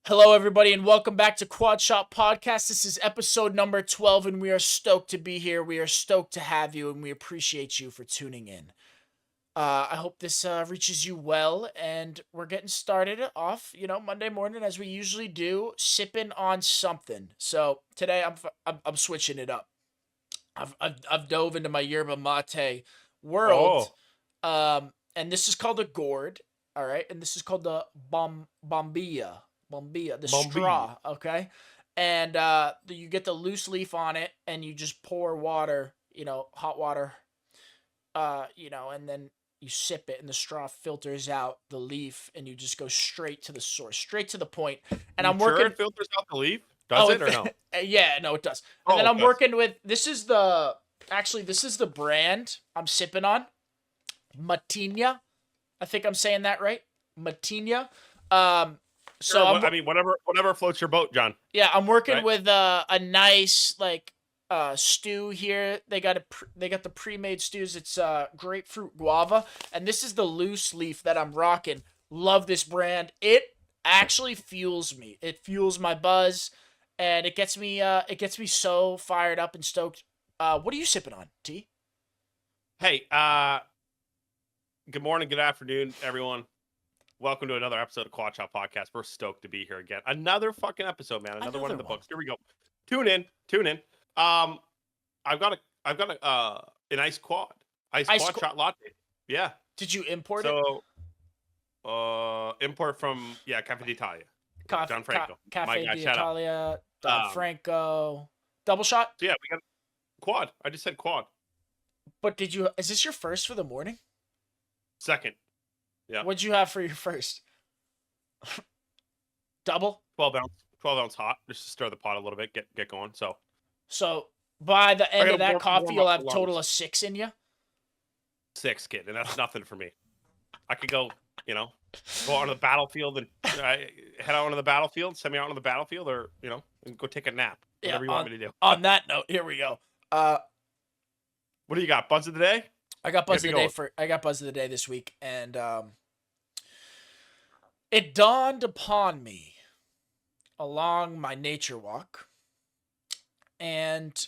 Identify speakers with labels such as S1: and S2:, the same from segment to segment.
S1: Hello, everybody, and welcome back to Quad Shot Podcast. This is episode number 12, and we are stoked to be here. We are stoked to have you, and we appreciate you for tuning in. I hope this reaches you well, and we're getting started off, Monday morning as we usually do, sipping on something. So today I'm switching it up. I've dove into my yerba mate world,
S2: Oh,
S1: and this is called a gourd, all right, and this is called the bombilla, the
S2: Bombay.
S1: straw, okay, and you get the loose leaf on it, and you just pour water, hot water, and then you sip it, and the straw filters out the leaf, and you just go straight to the source, straight to the point. And
S2: You
S1: I'm
S2: sure
S1: working.
S2: it filters out the leaf? Does
S1: Oh,
S2: it or no?
S1: yeah, no, it does. And then
S2: Oh, it
S1: I'm
S2: does.
S1: working with this is the brand I'm sipping on, Matinha. I think I'm saying that right, Matinha. Um,
S2: Sure.
S1: so I'm
S2: Whatever floats your boat, John.
S1: Yeah, I'm working
S2: Right?
S1: with a nice stew here. They got the pre-made stews. It's grapefruit guava, and this is the loose leaf that I'm rocking. Love this brand. It actually fuels me. It fuels my buzz, and it gets me so fired up and stoked. What are you sipping on, T?
S2: Hey, good morning, good afternoon, everyone. Welcome to another episode of Quad Shot Podcast. We're stoked to be here again. Another fucking episode, man. Another one in
S1: Another
S2: the
S1: one.
S2: books. Here we go. Tune in. Um, an ice quad,
S1: Ice.
S2: shot latte. Yeah.
S1: Did you import it?
S2: So, import from Cafe d'Italia. John Franco, my
S1: Cafe
S2: guy. Shout out.
S1: d'Italia,
S2: Um,
S1: Franco, double shot.
S2: so yeah, we got quad. I just said quad.
S1: But is this your first for the morning?
S2: Second. Yeah.
S1: What'd you have for your first? Double?
S2: 12 ounce hot, just to stir the pot a little bit, get going. So
S1: So by the
S2: I
S1: end of
S2: gotta
S1: that coffee,
S2: warm
S1: you'll
S2: up
S1: have
S2: the
S1: a total
S2: lungs.
S1: of 6 in you.
S2: 6, kid, and that's nothing for me. I could go out on the battlefield and head out onto the battlefield, send me out on the battlefield, or and go take a nap.
S1: Yeah.
S2: Whatever you want me to do.
S1: On that note, here we go. Uh,
S2: What do you got? Buzz of the day?
S1: I got buzz
S2: Get
S1: of
S2: me
S1: the day
S2: going.
S1: I got buzz of the day this week, and it dawned upon me along my nature walk, and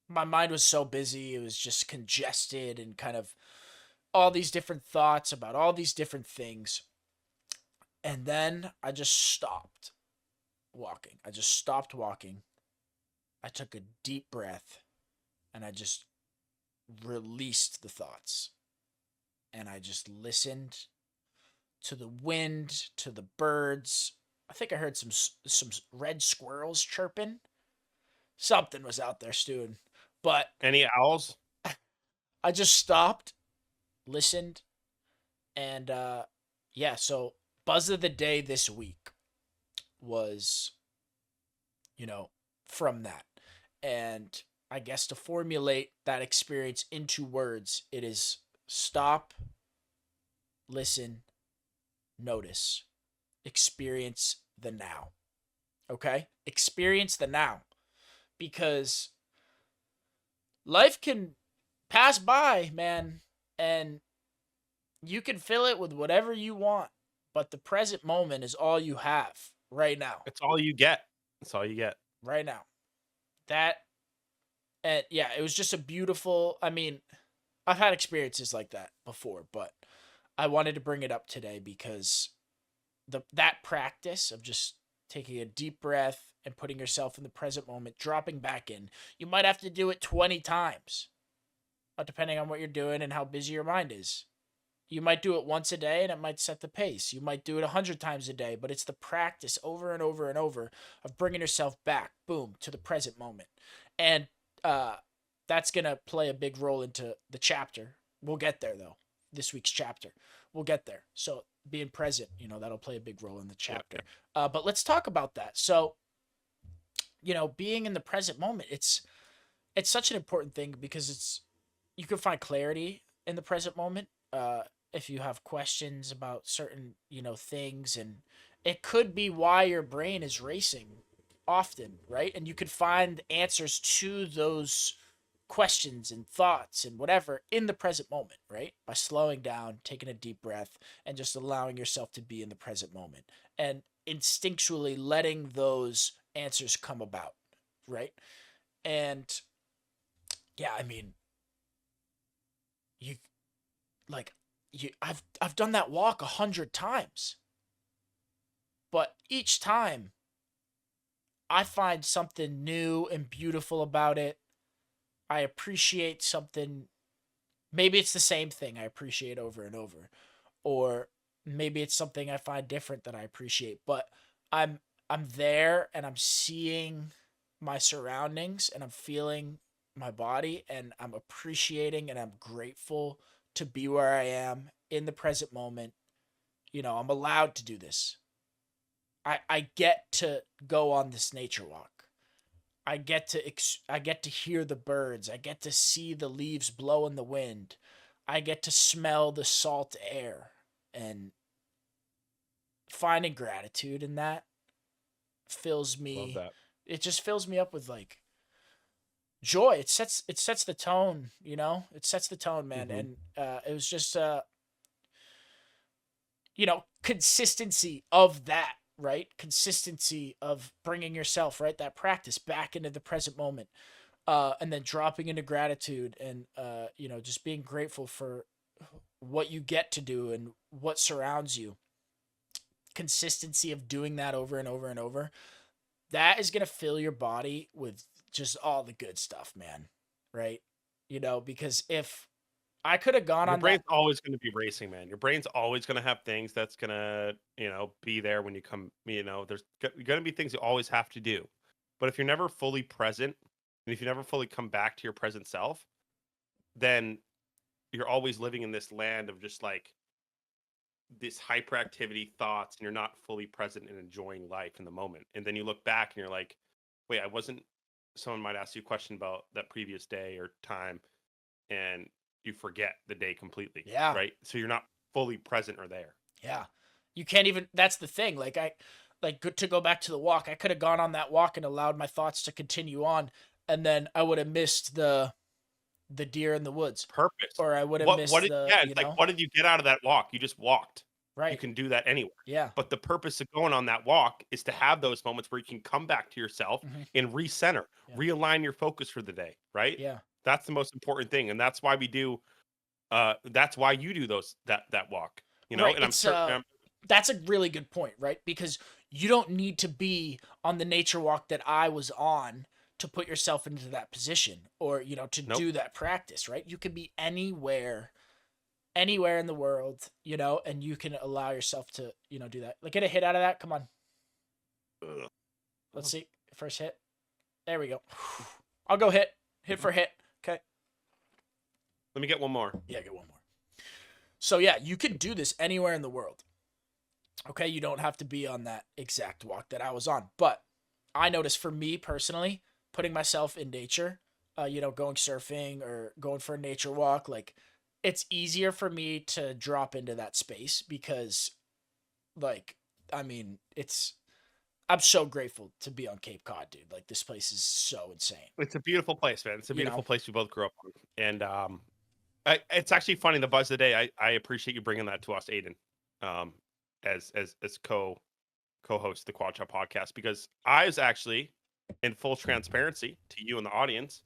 S1: my mind was so busy, it was just congested and kind of all these different thoughts about all these different things. And then I just stopped walking. I just stopped walking. I took a deep breath and I just released the thoughts. And I just listened to the wind, to the birds. I think I heard some red squirrels chirping. Something was out there stewing. But
S2: Any owls?
S1: I just stopped, listened, and so buzz of the day this week was, from that. And I guess to formulate that experience into words, it is stop, listen, notice, experience the now. Okay? Experience the now. Because life can pass by, man, and you can fill it with whatever you want, but the present moment is all you have right now.
S2: It's all you get. It's all you get.
S1: Right now. That, and yeah, it was just a beautiful, I mean, I've had experiences like that before, but I wanted to bring it up today because that practice of just taking a deep breath and putting yourself in the present moment, dropping back in, you might have to do it 20 times, depending on what you're doing and how busy your mind is. You might do it once a day and it might set the pace. You might do it 100 times a day, but it's the practice over and over and over of bringing yourself back, boom, to the present moment. And that's going to play a big role into the chapter. We'll get there, though. This week's chapter. We'll get there. So being present, that'll play a big role in the chapter.
S2: Yeah.
S1: But let's talk about that. So, being in the present moment, it's such an important thing because you can find clarity in the present moment. If you have questions about certain, things, and it could be why your brain is racing often, right? And you could find answers to those questions and thoughts and whatever in the present moment, right? By slowing down, taking a deep breath, and just allowing yourself to be in the present moment. And instinctually letting those answers come about, right? And yeah, I mean, you like I've done that walk 100 times, but each time I find something new and beautiful about it. I appreciate something. Maybe it's the same thing I appreciate over and over, or maybe it's something I find different that I appreciate. But I'm I'm there and I'm seeing my surroundings and I'm feeling my body and I'm appreciating and I'm grateful to be where I am in the present moment. I'm allowed to do this. I get to go on this nature walk. I get to hear the birds. I get to see the leaves blow in the wind. I get to smell the salt air, and finding gratitude in that fills
S2: Love
S1: me.
S2: that.
S1: It just fills me up with like joy. It sets the tone. It sets the tone, man.
S2: Hmm.
S1: And it was just consistency of that, right? Consistency of bringing yourself, right, that practice back into the present moment, and then dropping into gratitude and just being grateful for what you get to do and what surrounds you. Consistency of doing that over and over and over, that is going to fill your body with just all the good stuff, man. Right? Because if I could have gone
S2: Your
S1: on that.
S2: brain's always going to be racing, man. Your brain's always going to have things that's going to, be there when you come, there's going to be things you always have to do. But if you're never fully present and if you never fully come back to your present self, then you're always living in this land of just like this hyperactivity thoughts and you're not fully present and enjoying life in the moment. And then you look back and you're like, wait, I wasn't, someone might ask you a question about that previous day or time and you forget the day completely,
S1: Yeah.
S2: right? So you're not fully present or there.
S1: Yeah. You can't even, that's the thing. Good to go back to the walk. I could have gone on that walk and allowed my thoughts to continue on, and then I would have missed the deer in the woods,
S2: Purpose.
S1: or I would have
S2: What
S1: missed
S2: did yeah, it's like what did you get out of that walk? You just walked. You
S1: right.
S2: can do that anywhere.
S1: Yeah.
S2: But the purpose of going on that walk is to have those moments where you can come back to yourself
S1: Hmm.
S2: and recenter,
S1: Yeah.
S2: realign your focus for the day, right?
S1: Yeah.
S2: That's the most important thing. And that's why we do that's why you do that walk,
S1: Right.
S2: and I'm
S1: It's
S2: certain
S1: that's a really good point, right? Because you don't need to be on the nature walk that I was on to put yourself into that position, or to
S2: nope.
S1: do that practice, right? You can be anywhere in the world, and you can allow yourself to, do that. Like, get a hit out of that. Come on.
S2: Ugh.
S1: Let's see. First hit. There we go. I'll go hit for hit. Okay.
S2: Let me get one more.
S1: Yeah, get one more. So yeah, you can do this anywhere in the world. Okay, you don't have to be on that exact walk that I was on. But I noticed, for me personally, putting myself in nature, going surfing or going for a nature walk, like, it's easier for me to drop into that space because, like, I mean, I'm so grateful to be on Cape Cod, dude. Like, this place is so insane.
S2: It's a beautiful place, man. It's a
S1: You
S2: beautiful
S1: know?
S2: place we both grew up on. And it's actually funny, the buzz of the day. I appreciate you bringing that to us, Aiden, um, as co-host the Quad Shot podcast, because I was actually, in full transparency to you and the audience,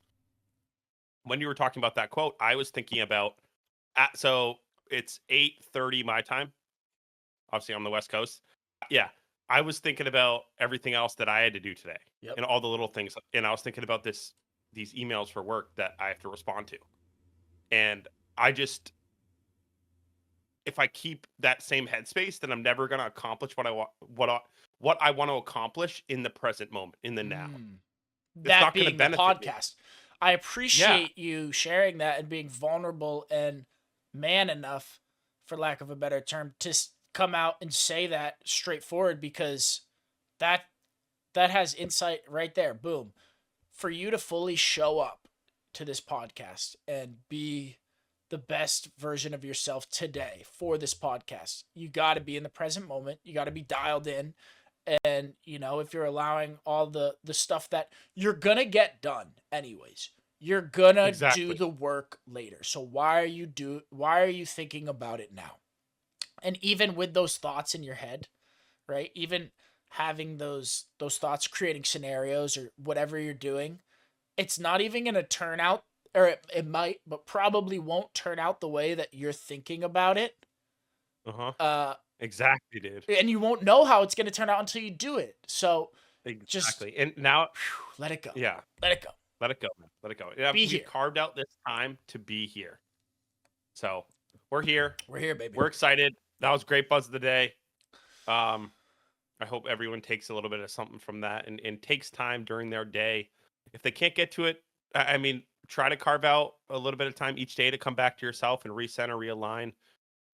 S2: when you were talking about that quote, I was thinking about so it's 8:30 my time. Obviously, on the West Coast. Yeah, I was thinking about everything else that I had to do today,
S1: Yep.
S2: and all the little things, and I was thinking about these emails for work that I have to respond to, and I just, if I keep that same headspace, then I'm never going to accomplish what I want, what I want to accomplish in the present moment, in the now.
S1: Mm.
S2: It's
S1: That
S2: not going to
S1: being the
S2: benefit me.
S1: podcast. I
S2: Yeah,
S1: appreciate you sharing that and being vulnerable and man enough, for lack of a better term, to come out and say that straightforward, because that that has insight right there. Boom. For you to fully show up to this podcast and be the best version of yourself today for this podcast, you got to be in the present moment. You got to be dialed in. And if you're allowing all the stuff that you're gonna get done anyways, you're gonna do
S2: exactly.
S1: the work later. So why are you thinking about it now? And even with those thoughts in your head, right? Even having those thoughts, creating scenarios or whatever you're doing, it's not even going to turn out, or it might, but probably won't turn out the way that you're thinking about it.
S2: Uh-huh.
S1: Uh,
S2: Exactly, dude.
S1: and you won't know how it's going to turn out until you do it. So just
S2: Exactly. And now,
S1: let it go.
S2: yeah,
S1: Let it go.
S2: let it go, man. Let it go. Yeah,
S1: Be
S2: we
S1: here.
S2: carved out this time to be here. So we're here.
S1: We're here, baby.
S2: We're excited. That was great buzz of the day. Um, I hope everyone takes a little bit of something from that and takes time during their day. If they can't get to it, I mean, try to carve out a little bit of time each day to come back to yourself and recenter, realign.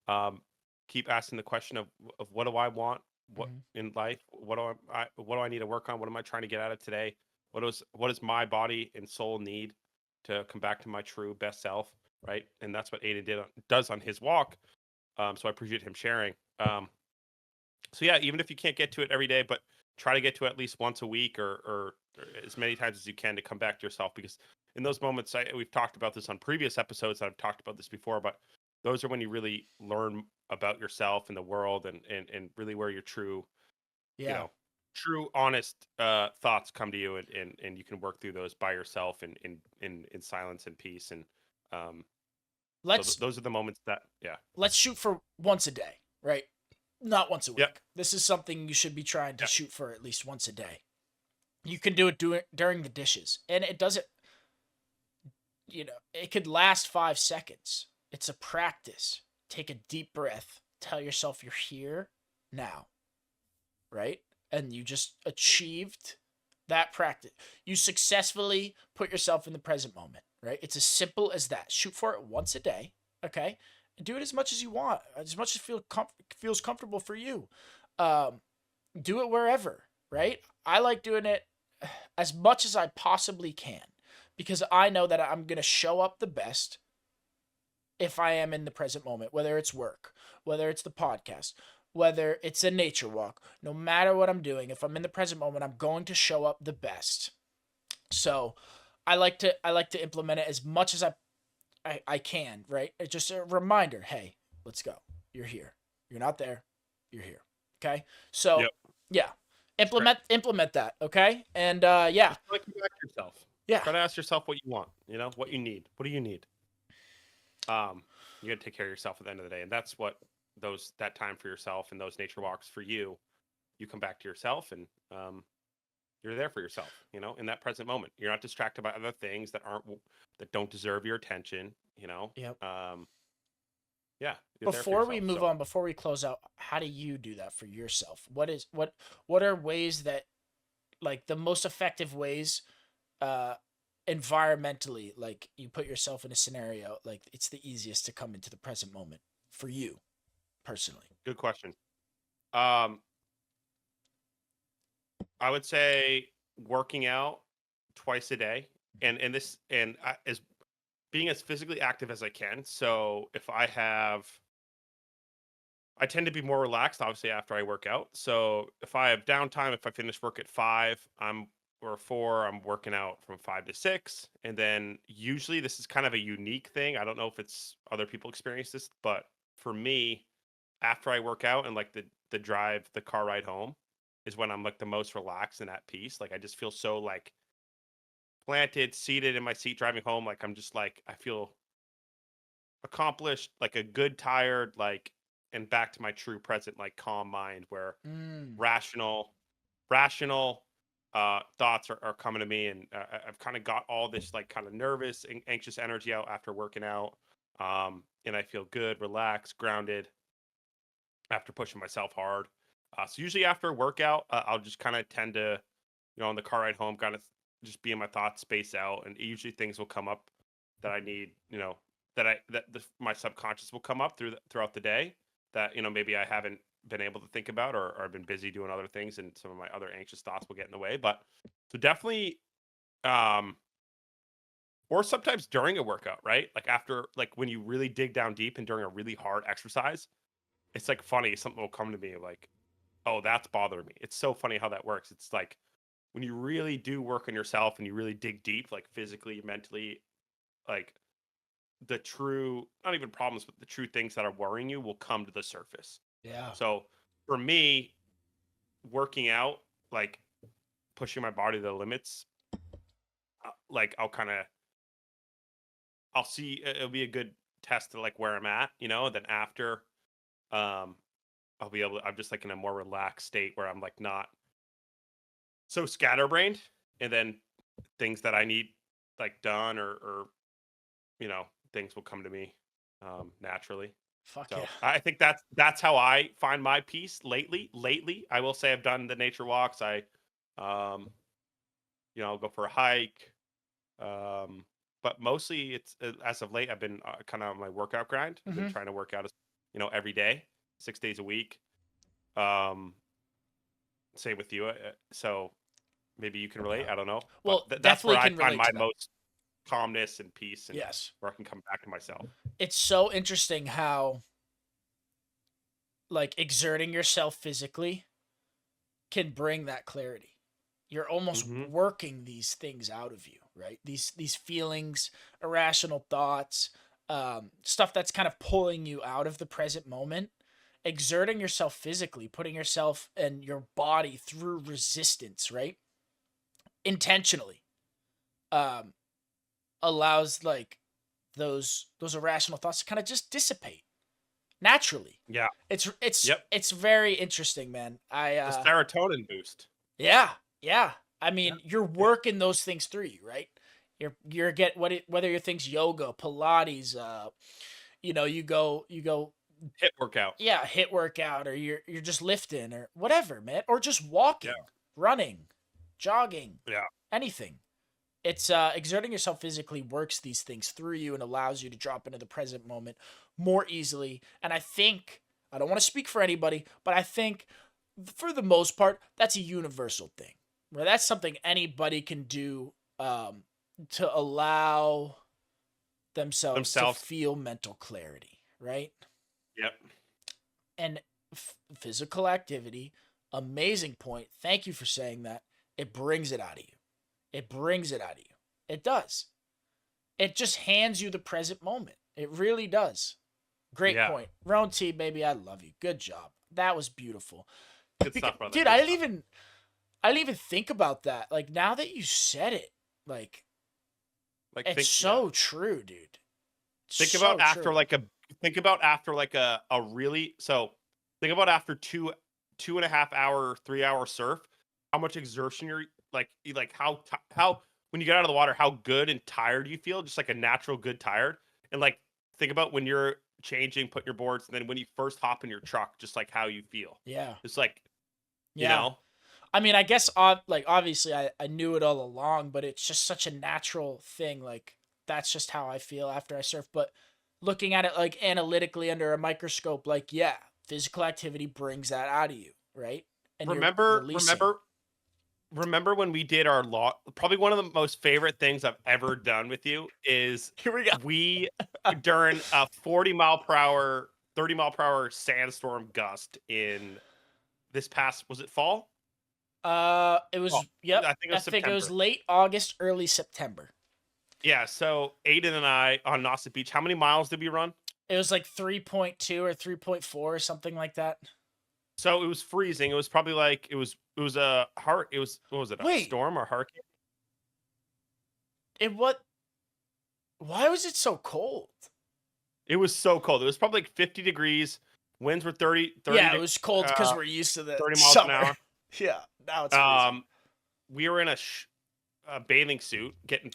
S2: Um, keep asking the question of what do I want? What
S1: Mhm.
S2: in life? What do I need to work on? What am I trying to get out of today? What does my body and soul need to come back to my true best self? Right, and that's what Aiden does on his walk. So I appreciate him sharing. So yeah, even if you can't get to it every day, but try to get to it at least once a week or as many times as you can to come back to yourself. Because in those moments, we've talked about this on previous episodes. I've talked about this before, but those are when you really learn about yourself and the world, and really where your true, you
S1: Yeah.
S2: know, true honest thoughts come to you, and you can work through those by yourself and in silence and peace. And um, so
S1: Let's
S2: those are the moments that yeah.
S1: let's shoot for once a day, right? Not once a
S2: Yep.
S1: week. This is something you should be trying to
S2: Yeah.
S1: shoot for at least once a day. You can do it during the dishes, and it doesn't. It could last 5 seconds. It's a practice. Take a deep breath. Tell yourself you're here now, right? And you just achieved that practice. You successfully put yourself in the present moment, right? It's as simple as that. Shoot for it once a day, okay? Do it as much as you want, as much as feels comfortable for you. Um, do it wherever, right? I like doing it as much as I possibly can because I know that I'm going to show up the best if I am in the present moment, whether it's work, whether it's the podcast, whether it's a nature walk, no matter what I'm doing, if I'm in the present moment, I'm going to show up the best. So I like to implement it as much as I can, right? It's just a reminder, hey, let's go. You're here. You're not there. You're here. Okay? So
S2: Yep.
S1: yeah.
S2: That's great.
S1: Implement that, okay? And yeah.
S2: Just try to come back to yourself.
S1: Yeah.
S2: Try to ask yourself what you want. You know what you need. What do you need? Um, you got to take care of yourself at the end of the day, and that's what that time for yourself and those nature walks for you. You come back to yourself, and you're there for yourself. You know, in that present moment, you're not distracted by other things that don't deserve your attention. You know,
S1: Yep.
S2: yeah, you're there for
S1: Before we
S2: yourself.
S1: move
S2: So
S1: on, before we close out, how do you do that for yourself? What are ways that, like, the most effective ways uh environmentally, like, you put yourself in a scenario like it's the easiest to come into the present moment for you personally?
S2: good question. Um, I would say working out twice a day, as being as physically active as I can. So if I tend to be more relaxed, obviously, after I work out. So if I have downtime, if I finish work at 5, or 4, I'm working out from 5 to 6. And then usually this is kind of a unique thing. I don't know if it's other people experience this, but for me, after I work out and like the car ride home is when I'm like the most relaxed and at peace. Like I just feel so like planted, seated in my seat driving home. Like I'm just like I feel accomplished, like a good tired, like and back to my true present, like calm mind where
S1: Mm.
S2: rational rational thoughts are coming to me, and I've kind of got all this like kind of nervous and anxious energy out after working out, and I feel good, relaxed, grounded after pushing myself hard. So usually after a workout, I'll just kind of tend to, on the car ride home, kind of just be in my thoughts, space out, and usually things will come up that I need, my subconscious will come up throughout the day that maybe I haven't been able to think about, or I've been busy doing other things, and some of my other anxious thoughts will get in the way. But so definitely, um, or sometimes during a workout, right? Like after, like when you really dig down deep and during a really hard exercise, it's like funny. Something will come to me like, oh, that's bothering me. It's so funny how that works. It's like when you really do work on yourself and you really dig deep, like physically, mentally, like the true, not even problems, but the true things that are worrying you will come to the surface.
S1: Yeah.
S2: So for me, working out, like pushing my body to the limits, like I'll see it'll be a good test to like where I'm at, and then after um I'll be able to, I'm just like in a more relaxed state where I'm like not so scatterbrained, and then things that I need like done or things will come to me naturally.
S1: Fuck yeah.
S2: So I think that's how I find my peace lately. Lately, I will say I've done the nature walks. Um, I'll go for a hike. Um, but mostly it's as of late, I've been kind of on my workout grind. I've been
S1: Hmm.
S2: trying to work out, every day, 6 days a week. Um, Same with you. So maybe you can relate. I don't know, but
S1: Well,
S2: that's where
S1: definitely
S2: I
S1: can
S2: find
S1: relate
S2: my
S1: to that.
S2: most calmness and peace, and
S1: Yes.
S2: where I can come back to myself.
S1: It's so interesting how like exerting yourself physically can bring that clarity. You're almost
S2: Hmm.
S1: working these things out of you, right? These feelings, irrational thoughts, stuff that's kind of pulling you out of the present moment. Exerting yourself physically, putting yourself and your body through resistance, right? Intentionally, um, allows like those irrational thoughts to kind of just dissipate naturally.
S2: Yeah.
S1: It's it's
S2: Yep.
S1: it's very interesting, man.
S2: The serotonin boost.
S1: Yeah, yeah. I
S2: Yeah.
S1: mean, you're
S2: Yeah.
S1: working those things through you, right? You're get whether your things yoga, Pilates, you go
S2: Hit workout.
S1: yeah, hit workout, or you're just lifting or whatever, man, or just
S2: Yeah.
S1: walking, running, jogging,
S2: Yeah.
S1: anything. It's exerting yourself physically works these things through you and allows you to drop into the present moment more easily. And I think I don't want to speak for anybody, but I think for the most part that's a universal thing. Where that's something anybody can do um, to allow themselves to
S2: Themselves.
S1: feel mental clarity, right?
S2: Yep.
S1: And physical activity, amazing point. Thank you for saying that. It brings it out of you. It brings it out of you. It does. It just hands you the present moment. It really does. Great
S2: Yeah.
S1: point. Roan T, baby, I love you. Good job. That was beautiful.
S2: Good stuff, brother.
S1: Dude,
S2: Good stuff.
S1: I didn't even think about that. Like now that you said it, like
S2: Like
S1: it's
S2: yeah.
S1: so true, dude.
S2: Think about
S1: So
S2: after
S1: true.
S2: like a think about after like a really so think about after 2.5 hour, 3 hour surf, how much exertion like how when you get out of the water, how good and tired you feel, just like a natural good tired. And like think about when you're changing, putting your boards, and then when you first hop in your truck, just like how you feel.
S1: Yeah.
S2: It's like, you
S1: Yeah.
S2: know,
S1: I mean, I guess like obviously I knew it all along, but it's just such a natural thing. Like that's just how I feel after I surf. But looking at it like analytically under a microscope, like yeah, physical activity brings that out of you, right? And you're
S2: remember
S1: releasing.
S2: remember remember when we did our law, probably one of the most favorite things I've ever done with you is
S1: Here we go.
S2: we during a 40 mile per hour 30 mile per hour sandstorm gust in this past, was it fall?
S1: It
S2: Oh,
S1: was yep.
S2: I think it
S1: I
S2: was
S1: think it was
S2: September.
S1: late August, early September.
S2: Yeah, so Aiden and I on Nauset Beach, how many miles did we run?
S1: It was like 3.2 or 3.4 or something like that.
S2: So it was freezing. It was probably like it was a heart. It was, what was it, a
S1: Wait,
S2: storm or hurricane?
S1: it what? Why was it so cold?
S2: It was so cold. It was probably like 50 degrees. Winds were 30 30
S1: Yeah, it
S2: to
S1: was cold because
S2: uh
S1: we're used to the
S2: 30 miles an
S1: summer.
S2: hour.
S1: Yeah, now it's freezing.
S2: Um we were in a bathing suit, getting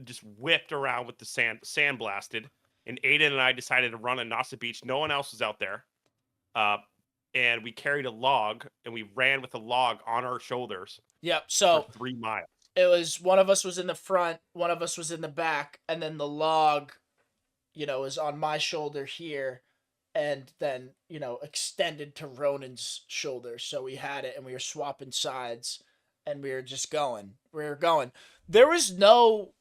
S2: just whipped around with the sandblasted. And Aiden and I decided to run on Nauset Beach. No one else was out there. Uh, and we carried a log, and we ran with a log on our shoulders
S1: Yep.
S2: for
S1: So
S2: 3 miles.
S1: it was one of us was in the front, one of us was in the back, and then the log, is on my shoulder here, and then extended to Ronan's shoulder. So we had it, and we were swapping sides, and we were just going. We were going. There was no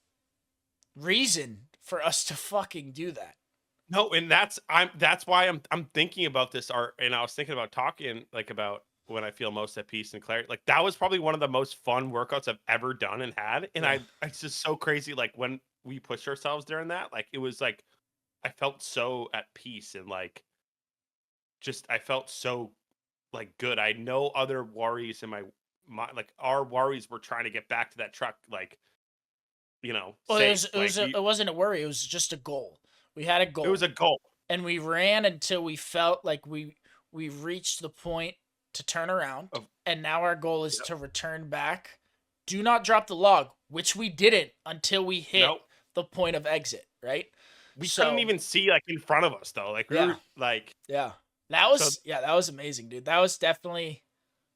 S1: reason for us to fucking do that.
S2: No, and that's why I'm thinking about this art, and I was thinking about talking like about when I feel most at peace and clarity. Like that was probably one of the most fun workouts I've ever done and had. And
S1: Yeah.
S2: it's just so crazy. Like when we pushed ourselves during that, like it was like I felt so at peace, and like just I felt so like good. I had no other worries in my like our worries were trying to get back to that truck like,
S1: Well,
S2: safe.
S1: it wasn't a worry. It was just a goal. We had a
S2: It was
S1: goal,
S2: a goal.
S1: and we ran until we felt like we reached the point to turn around,
S2: Of
S1: and now our goal is
S2: Yep.
S1: to return back. Do not drop the log, which we didn't until we hit
S2: Nope.
S1: the point of exit, right?
S2: We couldn't
S1: So,
S2: even see like in front of us though. Like we
S1: yeah.
S2: were like
S1: Yeah.
S2: so
S1: That was amazing, dude. That was definitely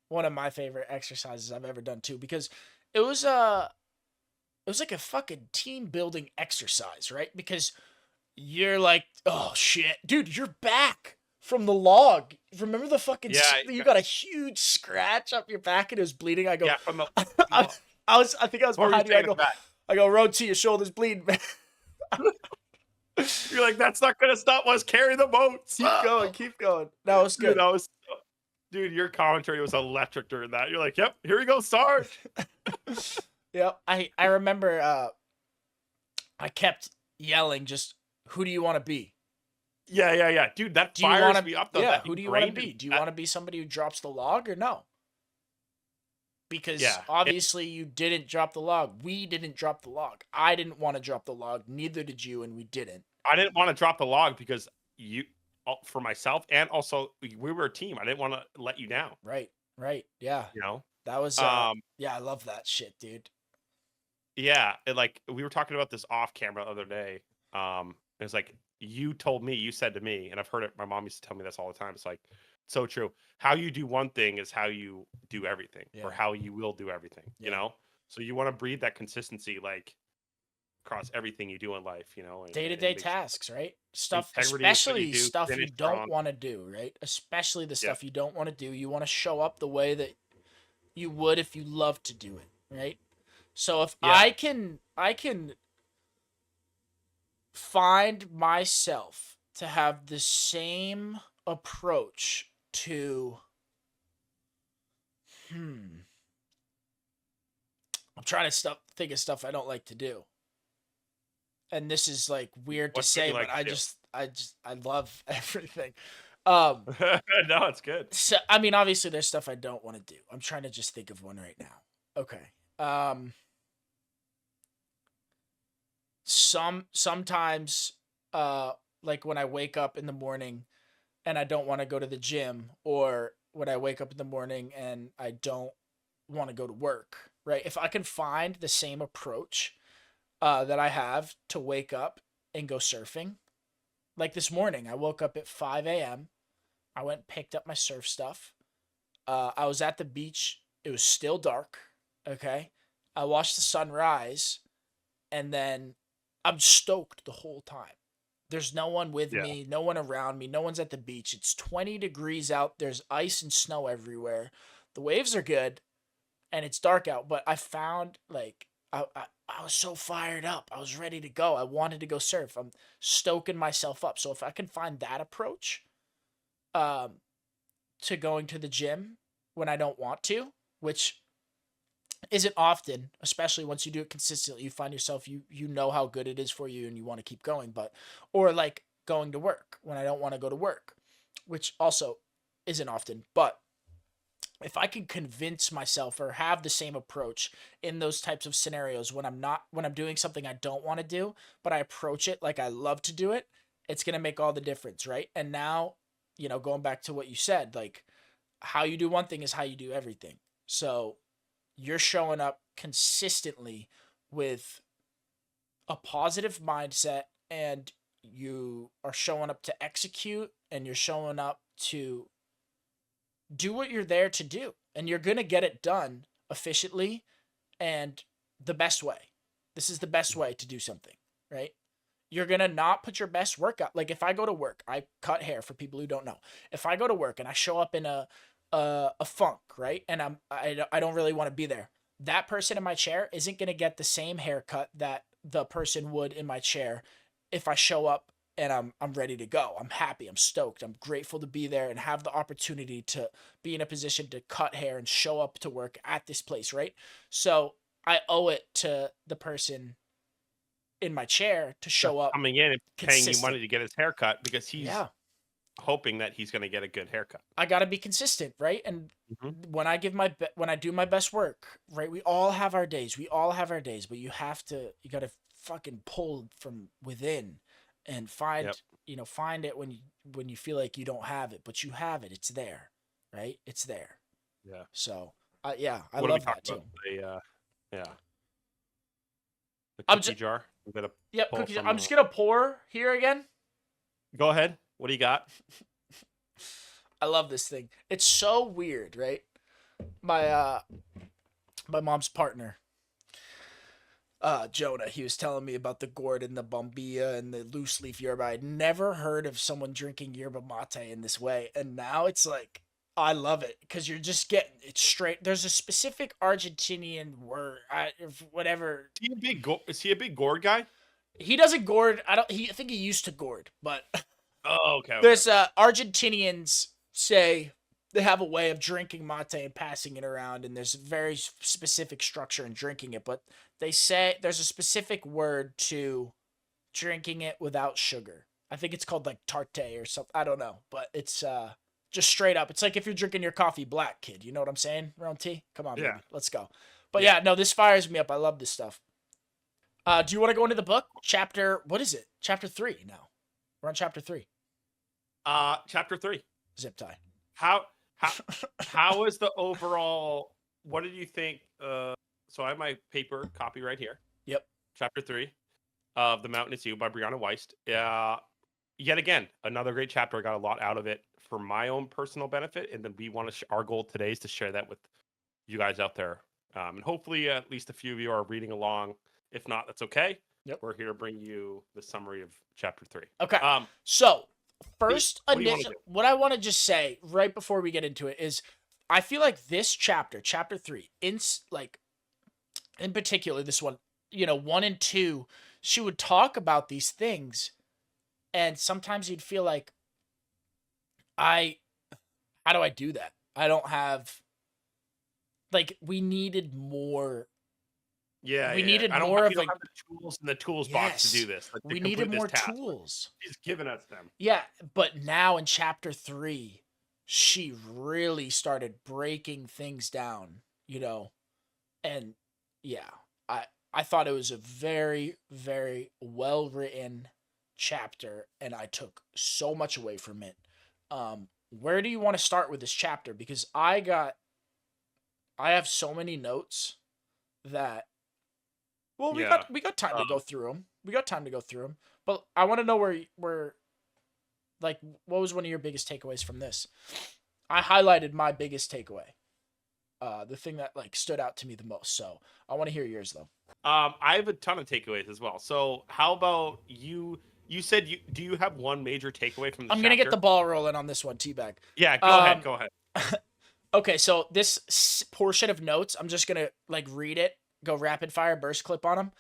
S1: one of my favorite exercises I've ever done too because it was it was like a fucking team building exercise, right? Because you're like, "Oh shit, dude, you're back from the log. Remember the fucking
S2: yeah,
S1: you got a huge scratch up your back and it was bleeding." I go
S2: yeah, from the
S1: I,
S2: well,
S1: I think I was
S2: what were you
S1: behind you.
S2: saying in the back?
S1: I go, "Road to your shoulders bleeding, man."
S2: You're like, that's not gonna stop us carry the boats.
S1: Keep going, keep going. No, it was
S2: Dude,
S1: good.
S2: that was dude, your commentary was electric during that. You're like, yep, here we go, Sarge.
S1: Yeah, I remember I kept yelling just who do you want to be?
S2: Yeah, yeah, yeah. Dude, that
S1: Do you
S2: fires
S1: want
S2: me
S1: to
S2: up though.
S1: yeah,
S2: That
S1: who do you want to
S2: ingrained in
S1: be? Do you
S2: that.
S1: want to be somebody who drops the log or no? Because
S2: Yeah.
S1: obviously you didn't drop the log. We didn't drop the log. I didn't want to drop the log, neither did you, and we didn't.
S2: I didn't want to drop the log because you for myself and also we were a team. I didn't want to let you down,
S1: Right. Right. Yeah.
S2: you know?
S1: That was
S2: Um,
S1: yeah, I love that shit, dude.
S2: yeah, and like we were talking about this off camera the other day. It's like you said to me, and I've heard it, my mom used to tell me this all the time. It's like so true. How you do one thing is how you do everything, or
S1: Yeah.
S2: how you will do everything, you
S1: Yeah.
S2: know? So you want to breed that consistency like across everything you do in life, and
S1: Day-to-day
S2: make sure
S1: tasks, right? Stuff,
S2: integrity is what you
S1: especially
S2: do,
S1: stuff you
S2: finish
S1: don't
S2: strong.
S1: want to do, right? Especially the
S2: Yep.
S1: stuff you don't want to do. You want to show up the way that you would if you love to do it, right? So if
S2: Yeah.
S1: I can find myself to have the same approach to I'm trying to think of stuff I don't like to do. And this is like weird to
S2: What's what
S1: say,
S2: you
S1: but
S2: like to do?
S1: I love everything. Um
S2: No, it's good.
S1: so I mean obviously there's stuff I don't want to do. I'm trying to just think of one right now. Okay. Sometimes like when I wake up in the morning and I don't want to go to the gym, or when I wake up in the morning and I don't want to go to work, right? If I can find the same approach that I have to wake up and go surfing, like this morning, I woke up at 5 a.m. I went and picked up my surf stuff. I was at the beach. It was still dark. Okay. I watched the sunrise, and then I'm stoked the whole time. There's no one with
S2: Yeah.
S1: me, no one around me, no one's at the beach. It's 20 degrees out. There's ice and snow everywhere. The waves are good and it's dark out, but I found like I was so fired up. I was ready to go. I wanted to go surf. I'm stoking myself up. So if I can find that approach um to going to the gym when I don't want to, which isn't often, especially once you do it consistently, you find yourself you know how good it is for you and you want to keep going, but or like going to work when I don't want to go to work, which also isn't often, but if I can convince myself or have the same approach in those types of scenarios when I'm doing something I don't want to do, but I approach it like I love to do it, it's going to make all the difference, right? And now, going back to what you said, like how you do one thing is how you do everything. So, you're showing up consistently with a positive mindset, and you are showing up to execute, and you're showing up to do what you're there to do, and you're going to get it done efficiently and the best way. This is the best way to do something, right? You're going to not put your best work out. Like if I go to work, I cut hair for people who don't know. If I go to work and I show up in a funk, right? And I don't really want to be there. That person in my chair isn't going to get the same haircut that the person would in my chair if I show up and I'm ready to go. I'm happy, I'm stoked, I'm grateful to be there and have the opportunity to be in a position to cut hair and show up to work at this place, right? So I owe it to the person in my chair to
S2: That's
S1: show up
S2: coming in and paying you money
S1: consistent.
S2: to get his haircut because he's
S1: Yeah.
S2: hoping that he's going to get a good haircut.
S1: I got to be consistent, right? And
S2: Mhm.
S1: when I when I do my best work, right? We all have our days. We all have our days, but you got to fucking pull from within and
S2: Yep.
S1: find it when you feel like you don't have it, but you have it. It's there, right? It's there.
S2: Yeah.
S1: So, yeah, I
S2: What are we
S1: love
S2: talking
S1: that
S2: about?
S1: too.
S2: Yeah, the
S1: I'm
S2: cookie
S1: just
S2: jar. I'm gonna
S1: Yep,
S2: pull
S1: cookies.
S2: from.
S1: I'm just going to pour here again.
S2: Go ahead. What do you got?
S1: I love this thing. It's so weird, right? My my mom's partner, Jonah, he was telling me about the gourd and the bombilla and the loose leaf yerba. I'd never heard of someone drinking yerba mate in this way, and now it's like I love it because you're just getting it straight. There's a specific Argentinian word, whatever.
S2: Is he a big gourd guy?
S1: He doesn't gourd. I think he used to gourd, but
S2: Oh, okay, okay.
S1: there's Argentinians say they have a way of drinking mate and passing it around, and there's a very specific structure in drinking it. But they say there's a specific word to drinking it without sugar. I think it's called like tarte or something. I don't know, but it's just straight up. It's like if you're drinking your coffee black, kid. You know what I'm saying? Round T. Come on,
S2: Yeah,
S1: baby. Let's go. But
S2: yeah.
S1: yeah, no, this fires me up. I love this stuff. Do you want to go into the book? Chapter, what is it? Chapter 3 now. We're on chapter 3.
S2: Chapter 3.
S1: Zip tie.
S2: How how how is the overall? What did you think? So I have my paper copy right here.
S1: Yep.
S2: Chapter 3 of The Mountain Is You by Brianna Weist. Yet again, another great chapter. I got a lot out of it for my own personal benefit, and then we want to. Our goal today is to share that with you guys out there, and hopefully, at least a few of you are reading along. If not, that's okay.
S1: Yep.
S2: We're here to bring you the summary of chapter 3.
S1: Okay.
S2: Um,
S1: So,
S2: Pete,
S1: first
S2: what do you want to
S1: initial
S2: do?
S1: what I want to just say right before we get into it is I feel like this chapter, chapter 3, in particular this one, 1 and 2, she would talk about these things and sometimes you'd feel like I how do I do that? I don't have like
S2: Yeah,
S1: we
S2: yeah.
S1: needed
S2: I don't
S1: more
S2: have
S1: of
S2: you don't
S1: a
S2: have the tools in the tools box to do
S1: yes.
S2: this, like to
S1: We needed
S2: complete this
S1: more
S2: task. Like,
S1: tools.
S2: she's given us them.
S1: Yeah, but now in chapter 3, she really started breaking things down, and yeah, I thought it was a very, very well written chapter, and I took so much away from it. Where do you want to start with this chapter? Because I have so many notes that well,
S2: Yeah.
S1: we got time to
S2: Um,
S1: go through them. We got time to go through them, but I want to know where like what was one of your biggest takeaways from this? I highlighted my biggest takeaway, the thing that like stood out to me the most. So I want to hear yours though.
S2: I have a ton of takeaways as well. So how about you? You said you have one major takeaway from this
S1: I'm gonna get the
S2: chapter?
S1: ball rolling on this one, teabag.
S2: Yeah, go ahead.
S1: Um,
S2: Go ahead.
S1: okay, so this portion of notes, I'm just gonna like read it, go rapid fire burst clip on them,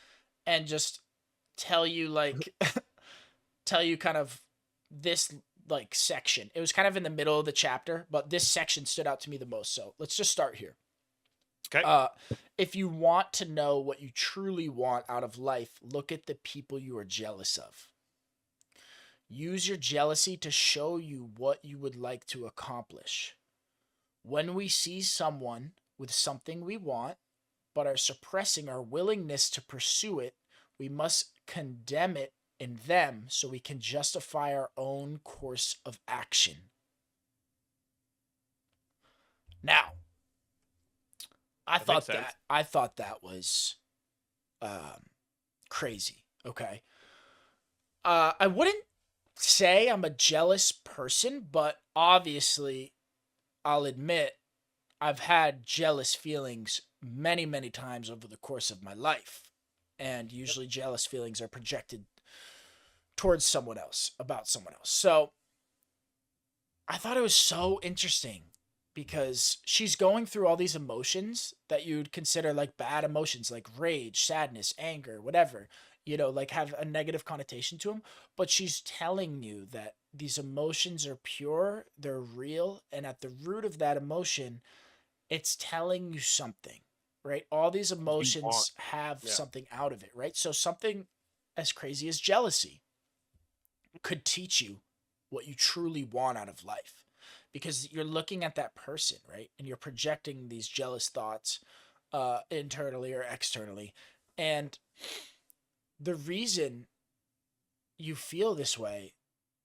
S1: and just tell you like tell you kind of this like section. It was kind of in the middle of the chapter, but this section stood out to me the most. So let's just start here.
S2: Okay.
S1: Uh, if you want to know what you truly want out of life, look at the people you are jealous of. Use your jealousy to show you what you would like to accomplish. When we see someone with something we want, but are suppressing our willingness to pursue it, we must condemn it in them so we can justify our own course of action. Now,
S2: That makes sense.
S1: I thought that was crazy. Okay. I wouldn't say I'm a jealous person, but obviously, I'll admit I've had jealous feelings many, many times over the course of my life. And
S2: Yep.
S1: usually, jealous feelings are projected towards someone else, about someone else. So, I thought it was so interesting because she's going through all these emotions that you'd consider like bad emotions, like rage, sadness, anger, whatever, like have a negative connotation to them. But she's telling you that these emotions are pure, they're real, and at the root of that emotion, it's telling you something, right? All these
S2: You want.
S1: emotions have
S2: Yeah.
S1: something out of it, right? So something as crazy as jealousy could teach you what you truly want out of life, because you're looking at that person, right? And you're projecting these jealous thoughts internally or externally. And the reason you feel this way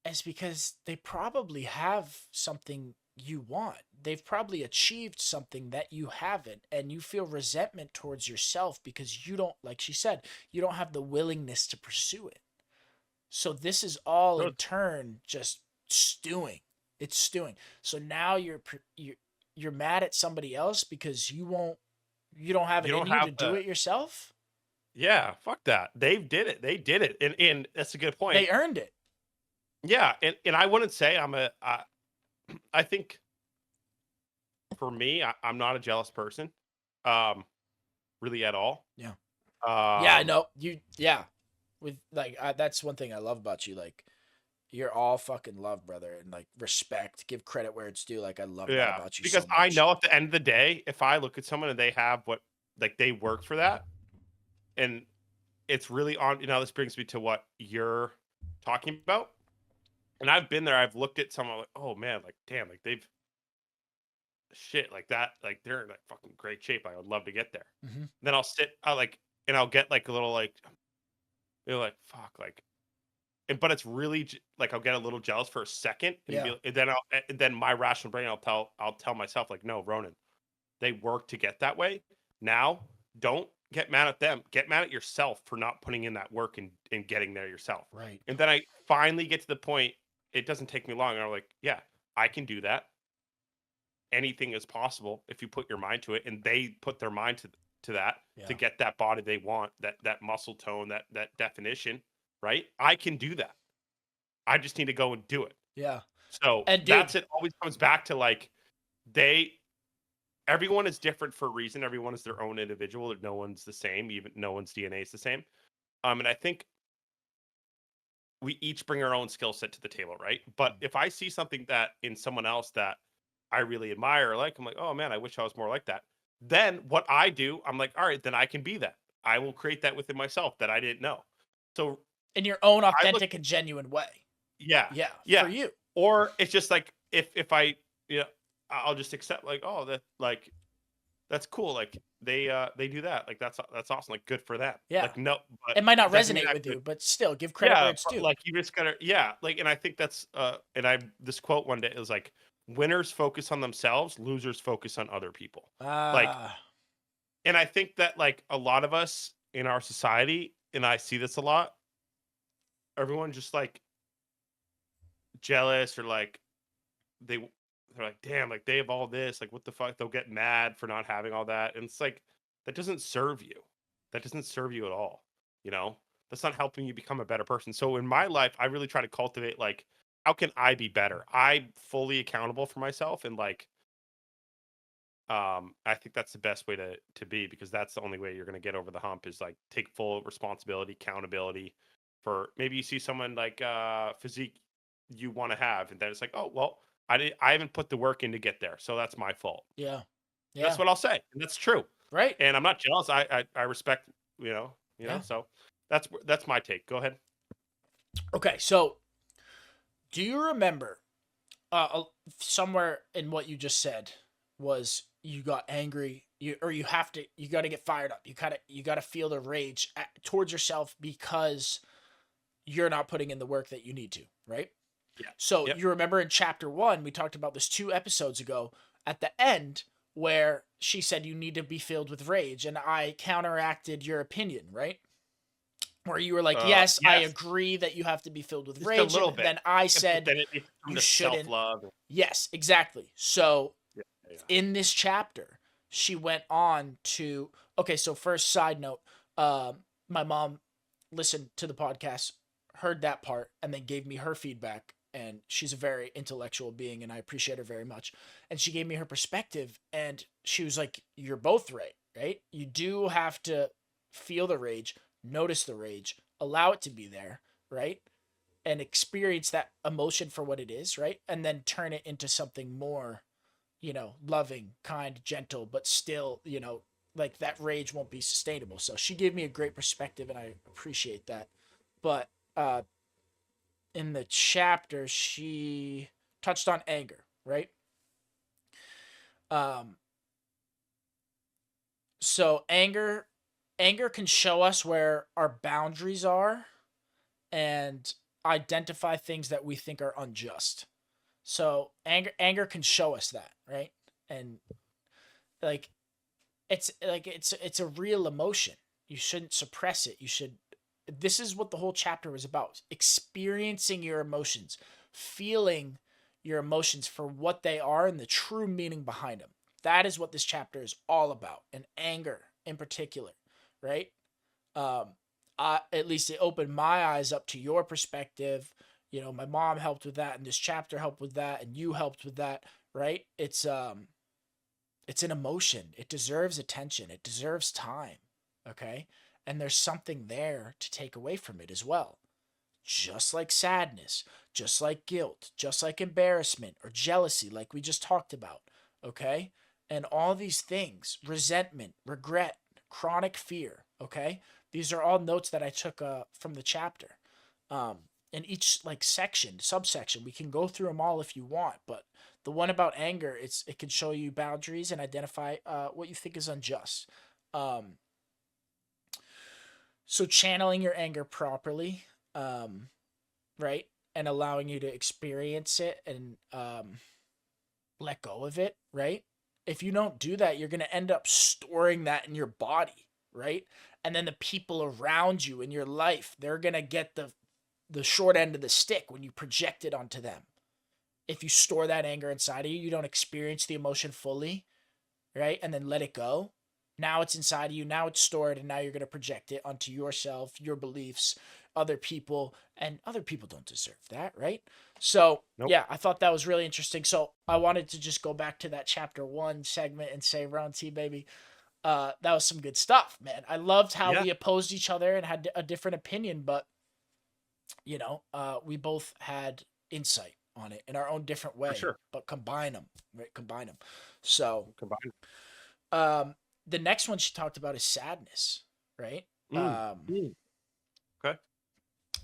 S1: is because they probably have something you want. They've probably achieved something that you haven't, and you feel resentment towards yourself because you don't, like she said, you don't have the willingness to pursue it. So this is all in
S2: Really.
S1: turn just stewing. It's stewing. So now you're mad at somebody else because you don't have
S2: You
S1: it in
S2: don't
S1: you to
S2: have
S1: do
S2: the
S1: it yourself.
S2: yeah, fuck that. They did it. They did it. And that's a good point.
S1: They earned it.
S2: Yeah, and I wouldn't say I think for me, I'm not a jealous person. Um really at all.
S1: Yeah. Yeah, I
S2: Um
S1: know. Yeah. With like that's one thing I love about you, like you're all fucking love, brother, and like respect, give credit where it's due. Like I love that
S2: yeah,
S1: about you
S2: because
S1: so
S2: I
S1: much.
S2: know at the end of the day, if I look at someone and they have what like they worked for that and it's really on this brings me to what you're talking about. And I've been there. I've looked at someone like, "Oh man, like damn, like they've shit like that, like they're in like fucking great shape. I would love to get there."
S1: Mm-hmm.
S2: Then I like and I'll get like a little like you're like fuck like but it's really like I'll get a little jealous for a second and
S1: Yeah.
S2: be and then my rational brain I'll tell myself like no Ronan, they work to get that way. Now don't get mad at them, get mad at yourself for not putting in that work and getting there yourself.
S1: Right.
S2: And then I finally get to the point, it doesn't take me long, and I'm like yeah, I can do that. Anything is possible if you put your mind to it, and they put their mind to that to
S1: Yeah.
S2: get that body they want, that muscle tone, that definition, right? I can do that. I just need to go and do it.
S1: Yeah.
S2: So
S1: And
S2: that's
S1: dude,
S2: it. Always comes back to like they everyone is different for a reason. Everyone is their own individual. No one's the same. Even no one's DNA is the same. And I think we each bring our own skill set to the table, right? But if I see something that in someone else that I really admire or like, I'm like, oh man, I wish I was more like that. Then what I do, I'm like, all right, then I can be that. I will create that within myself that I didn't know. So
S1: in your own
S2: I look,
S1: authentic and genuine way.
S2: yeah,
S1: Yeah,
S2: yeah.
S1: for you.
S2: Or it's just like if I, you know, I'll just accept like, oh, that like that's cool. Like they do that. Like that's awesome. Like good for them.
S1: Yeah.
S2: Like no, but
S1: It might not
S2: it doesn't mean
S1: resonate
S2: I
S1: with
S2: could
S1: you, but still give credit where
S2: yeah,
S1: it's
S2: but,
S1: due.
S2: like, you just gotta yeah, like, and I think that's, and I this quote one day is like, "Winners focus on themselves, losers focus on other people." Like,
S1: Ah,
S2: and I think that, like, a lot of us in our society, and I see this a lot, everyone just, like, jealous or, like, they they're like, "Damn, like, they have all this, like, what the fuck?" They'll get mad for not having all that, and it's like, that doesn't serve you. That doesn't serve you at all, you know? That's not helping you become a better person. So in my life, I really try to cultivate, like, how can I be better? I'm fully accountable for myself and, like, I think that's the best way to be because that's the only way you're gonna get over the hump is, like, take full responsibility, accountability for maybe you see someone like, physique you wanna have, and then it's like, "Oh, well, I haven't put the work in to get there, so that's my fault."
S1: yeah.
S2: That's
S1: Yeah.
S2: what I'll say, and that's true.
S1: Right.
S2: And I'm not jealous. I respect,
S1: Yeah.
S2: so that's my take. Go ahead.
S1: Okay, so do you remember somewhere in what you just said was you got angry, you got to get fired up. You got to feel the rage towards yourself because you're not putting in the work that you need to, right?
S2: Yeah.
S1: So
S2: Yep.
S1: you remember in chapter 1 we talked about this 2 episodes ago at the end where she said you need to be filled with rage and I counteracted your opinion, right? Where you were like, yes, I
S2: Yes,
S1: agree that you have to be filled with
S2: just a
S1: rage. And
S2: little bit.
S1: then I
S2: Yeah, but
S1: said,
S2: then it needs to come
S1: you
S2: to
S1: shouldn't.
S2: self-love.
S1: Yes, exactly. So
S2: Yeah, yeah.
S1: in this chapter, she went on to, okay, so first side note, my mom listened to the podcast, heard that part, and then gave me her feedback. And she's a very intellectual being, and I appreciate her very much. And she gave me her perspective, and she was like, you're both right, right? You do have to feel the rage, notice the rage, allow it to be there, right? And experience that emotion for what it is, right? And then turn it into something more, loving, kind, gentle, but still, like that rage won't be sustainable. So she gave me a great perspective and I appreciate that. But in the chapter, she touched on anger, right? Um, so anger can show us where our boundaries are and identify things that we think are unjust. So anger can show us that, right? And like it's a real emotion. You shouldn't suppress it. You should This is what the whole chapter was about. Experiencing your emotions, feeling your emotions for what they are and the true meaning behind them. That is what this chapter is all about, and anger in particular, right? um at least it opened my eyes up to your perspective. My mom helped with that, and this chapter helped with that, and you helped with that, right? It's an emotion. It deserves attention. It deserves time. Okay? And there's something there to take away from it as well. Just like sadness, just like guilt, just like embarrassment or jealousy, like we just talked about. Okay? And all these things, resentment, regret, chronic fear. Okay? These are all notes that I took from the chapter. Um, in each like section, subsection, we can go through them all if you want, but the one about anger, it can show you boundaries and identify what you think is unjust. Um, so channeling your anger properly, um, right, and allowing you to experience it and let go of it, right? If you don't do that, you're going to end up storing that in your body, right? And then the people around you in your life, they're going to get the short end of the stick when you project it onto them. If you store that anger inside of you, you don't experience the emotion fully, right? And then let it go. Now it's inside of you. Now it's stored, and now you're going to project it onto yourself, your beliefs, other people, and other people don't deserve that, right? So,
S2: Nope.
S1: yeah, I thought that was really interesting. So, I wanted to just go back to that chapter 1 segment and say, Round T, baby, that was some good stuff, man. I loved how
S2: Yeah,
S1: we opposed each other and had a different opinion, but we both had insight on it in our own different
S2: for
S1: way,
S2: sure.
S1: but combine them, right? Combine them. So,
S2: Combined.
S1: um, the next one she talked about is sadness, right?
S2: Mm.
S1: Um,
S2: Mm. Okay.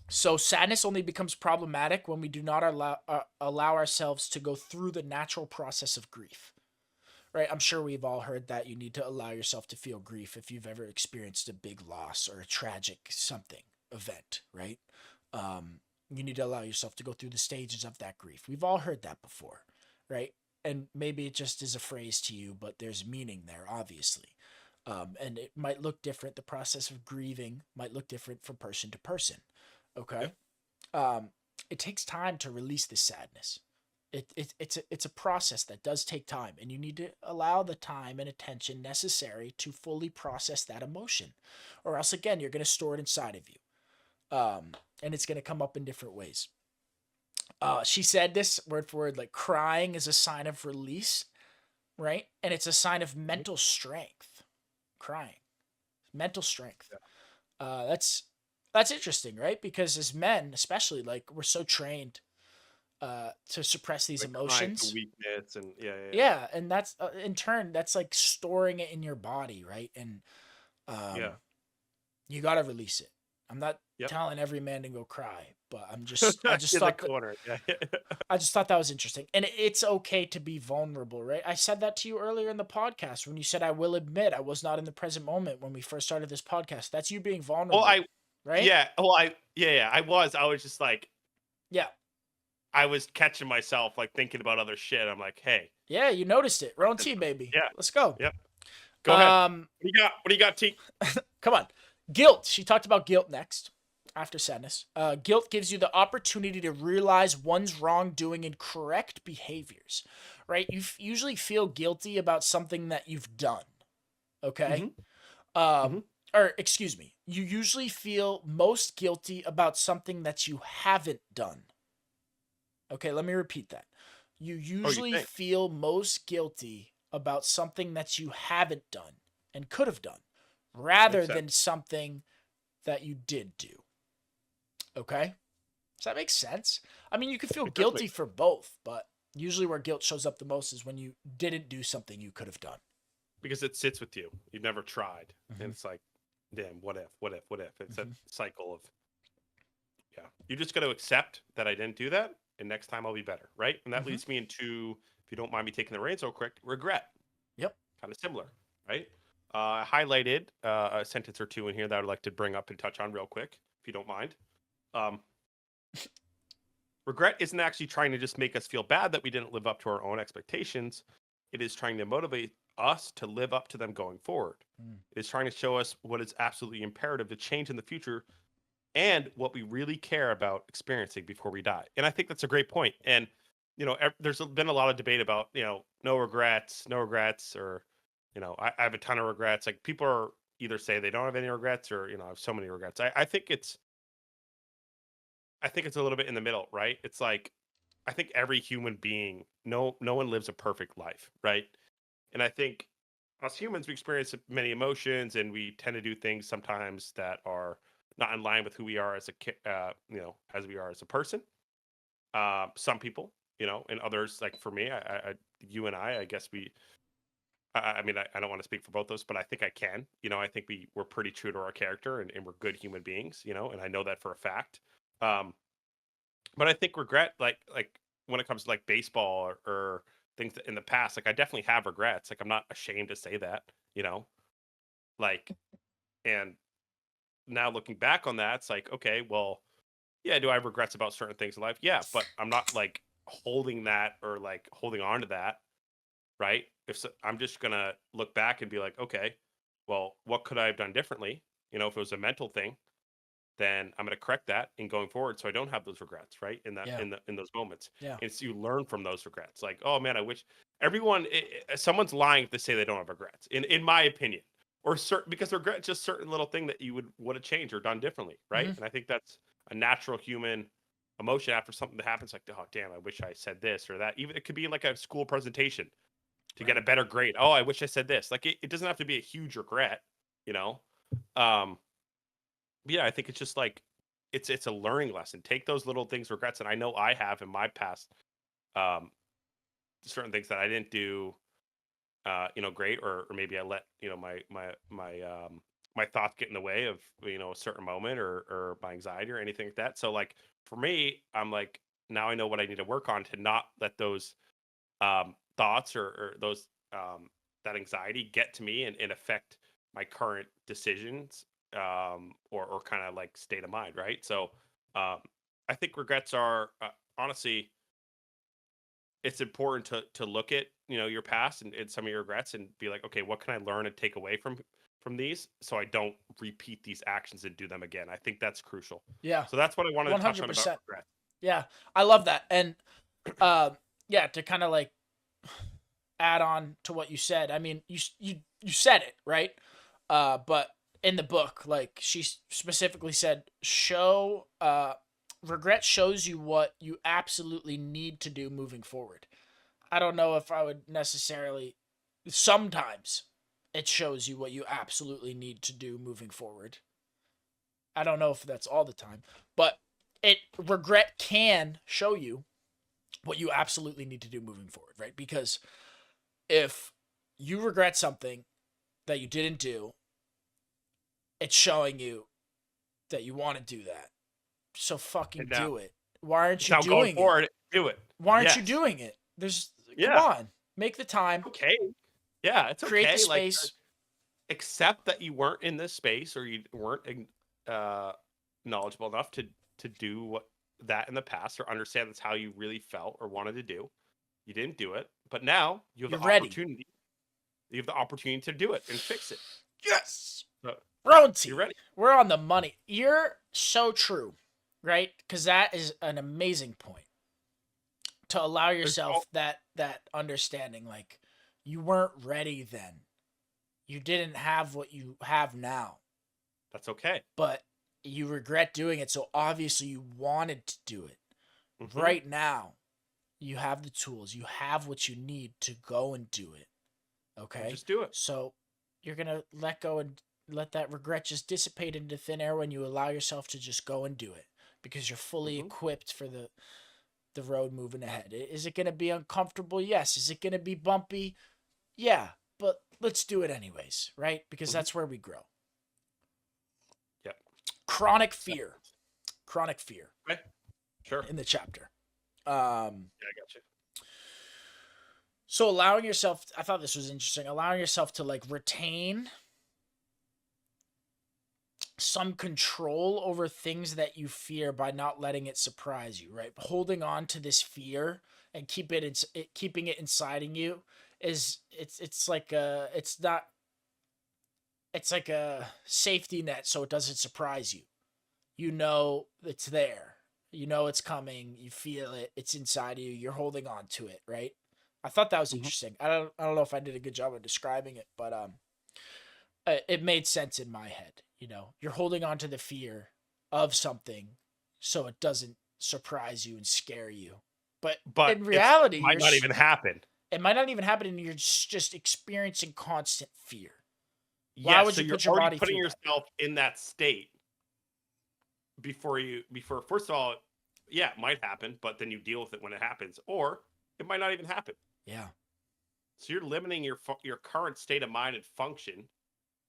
S1: so sadness only becomes problematic when we do not allow ourselves to go through the natural process of grief, right? I'm sure we've all heard that you need to allow yourself to feel grief if you've ever experienced a big loss or a tragic something event, right? You need to allow yourself to go through the stages of that grief. We've all heard that before, right? And maybe it just is a phrase to you, but there's meaning there, obviously. And it might look different. The process of grieving might look different from person to person.
S2: Yep.
S1: Okay. It takes time to release this sadness. It's a process that does take time, and you need to allow the time and attention necessary to fully process that emotion, or else again you're going to store it inside of you, and it's going to come up in different ways. She said this word for word, like crying is a sign of release, right? And it's a sign of
S2: Mhm.
S1: mental strength. Crying, mental strength.
S2: Yeah.
S1: That's interesting, right? Because as men, especially, like we're so trained to suppress these
S2: Like crying to
S1: emotions.
S2: weakness and yeah, yeah, yeah.
S1: Yeah, and that's in turn that's like storing it in your body, right? And
S2: Yeah.
S1: um, you got to release it. I'm not
S2: Yep.
S1: telling every man to go cry, but I just
S2: In the
S1: thought that
S2: corner. Yeah. Yeah.
S1: I just thought that was interesting. And it's okay to be vulnerable, right? I said that to you earlier in the podcast when you said I will admit I was not in the present moment when we first started this podcast. That's you being
S2: Well,
S1: vulnerable, right?
S2: yeah. I was just like,
S1: Yeah.
S2: I was catching myself like thinking about other shit. I'm like, hey,
S1: Yeah, you noticed it. Roan
S2: this
S1: T,
S2: one.
S1: baby.
S2: Yeah.
S1: Let's go.
S2: Yep. Go ahead.
S1: Um,
S2: What do you got? What do you got, T?
S1: Come on. Guilt. She talked about guilt next after sadness. Guilt gives you the opportunity to realize one's wrongdoing and correct behaviors, right? You usually feel guilty about something that you've done, okay?
S2: Mm-hmm.
S1: Um,
S2: Mm-hmm.
S1: or excuse me, you usually feel most guilty about something that you haven't done. Okay, let me repeat that. You
S2: Oh, you
S1: usually
S2: think?
S1: feel most guilty about something that you haven't done and could have done rather
S2: Makes sense.
S1: than something that you did do. Okay? Does that make sense? I mean, you could feel
S2: It does make
S1: guilty for both, but usually where guilt shows up the most is when you didn't do something you could have done.
S2: because it sits with you. You've never tried, and
S1: Mm-hmm.
S2: it's like, damn, what if? What if? What if? It's that
S1: Mm-hmm.
S2: cycle of Yeah. You just got to accept that I didn't do that, and next time I'll be better, right? And that
S1: Mm-hmm.
S2: leads me into, if you don't mind me taking the reins real quick, regret.
S1: Yep.
S2: Kind of similar, right? I highlighted a sentence or two in here that I'd like to bring up and touch on real quick, if you don't mind. Um, Regret isn't actually trying to just make us feel bad that we didn't live up to our own expectations. It is trying to motivate us to live up to them going forward.
S1: Mm.
S2: It is trying to show us what is absolutely imperative to change in the future and what we really care about experiencing before we die. And I think that's a great point. And there's been a lot of debate about no regrets, no regrets, or I have a ton of regrets. Like people are either say they don't have any regrets, or I have so many regrets. I think it's a little bit in the middle, right? It's like I think every human being, no one lives a perfect life, right? And I think us humans, we experience many emotions, and we tend to do things sometimes that are not in line with who we are as as we are as a person. Some people, and others, like for me, you and I guess I mean, I don't want to speak for both of us, but I think I can. I think we're pretty true to our character, and we're good human beings. And I know that for a fact. Um, but I think regret, like when it comes to like baseball or things in the past, like I definitely have regrets. Like I'm not ashamed to say that, like, and now looking back on that, it's like, okay, well, yeah, do I have regrets about certain things in life? Yeah, but I'm not like holding that or like holding on to that, right? If so, I'm just gonna look back and be like, okay, well, what could I have done differently? If it was a mental thing, then I'm going to correct that in going forward, so I don't have those regrets, right? In that
S1: Yeah.
S2: in those moments,
S1: Yeah.
S2: and so you learn from those regrets. Like, oh man, I wish everyone. Someone's lying if they say they don't have regrets, in my opinion, or certain because regret just certain little thing that you would have changed or done differently, right?
S1: Mm-hmm.
S2: And I think that's a natural human emotion after something that happens. Like, oh damn, I wish I said this or that. Even it could be like a school presentation to get
S1: Right.
S2: a better grade. Oh, I wish I said this. Like, it doesn't have to be a huge regret, you know. Um, yeah, I think it's just like it's a learning lesson. Take those little things, regrets, and I know I have in my past, um, certain things that I didn't do, great, or maybe I let my thoughts get in the way of a certain moment or my anxiety or anything like that. So like for me, I'm like now I know what I need to work on to not let those thoughts or those that anxiety get to me and affect my current decisions, or kind of like state of mind, right? So um, I think regrets are honestly, it's important to look at your past and some of your regrets and be like, okay, what can I learn and take away from these so I don't repeat these actions and do them again. I think that's crucial.
S1: Yeah.
S2: So that's what I wanted to touch on about
S1: 100%.
S2: regret.
S1: Yeah. I love that. And yeah, to kind of like add on to what you said. I mean, you said it, right? But in the book, like she specifically said, show regret shows you what you absolutely need to do moving forward. I don't know if I would necessarily sometimes it shows you what you absolutely need to do moving forward. I don't know if that's all the time, but it regret can show you what you absolutely need to do moving forward, right? Because if you regret something that you didn't do, it's showing you that you want to do that. So fucking
S2: And now,
S1: do it. Why aren't you
S2: now going
S1: doing it?
S2: forward, do it.
S1: Why aren't you
S2: Yes.
S1: doing it? There's come
S2: Yeah.
S1: on. Make the time.
S2: Okay. Yeah, it's
S1: Create the
S2: okay. Like,
S1: space.
S2: accept that you weren't in this space or you weren't uh, knowledgeable enough to do that in the past, or understand that's how you really felt or wanted to do. You didn't do it, but now you have
S1: You're
S2: the
S1: ready.
S2: opportunity. You have the opportunity to do it and fix it.
S1: Yes.
S2: So you're
S1: Bronte.
S2: ready.
S1: We're on the money. You're so true, right? Because that is an amazing point. To allow
S2: There's all
S1: yourself that understanding, like you weren't ready then. You didn't have what you have now,
S2: That's okay.
S1: but you regret doing it, so obviously you wanted to do it.
S2: Hmm.
S1: Right now, you have the tools, you have what you need to go and do it.
S2: And
S1: Okay?
S2: just do it.
S1: So you're going to let go and let that regret just dissipate into thin air when you allow yourself to just go and do it because you're fully
S2: Hmm.
S1: equipped for the road moving ahead. Is it going to be uncomfortable? Yes. Is it going to be bumpy? Yeah, but let's do it anyways, right? Because
S2: Hmm.
S1: that's where we grow.
S2: Yep.
S1: Chronic fear. chronic fear
S2: Okay. Sure.
S1: in the chapter.
S2: Yeah, I got you.
S1: So allowing yourself, I thought this was interesting, allowing yourself to like retain some control over things that you fear by not letting it surprise you, right? Holding on to this fear and keeping it inciting you is it's like a it's not it's like a safety net so it doesn't surprise you. You know it's there. You know it's coming. You feel it. It's inside of you. You're holding on to it, right? I thought that was
S2: Mhm.
S1: interesting. I don't know if I did a good job of describing it, but it made sense in my head. You know, you're holding on to the fear of something so it doesn't surprise you and scare you. But
S2: But
S1: in
S2: it
S1: reality,
S2: might not even happen.
S1: it might not even happen and you're just experiencing constant fear. Why
S2: Yes,
S1: would
S2: so
S1: you
S2: you're
S1: put your
S2: already
S1: body
S2: putting
S1: through that?
S2: yourself in that state before first of all, yeah, it might happen, but then you deal with it when it happens, or it might not even happen.
S1: Yeah.
S2: So you're limiting your current state of mind and function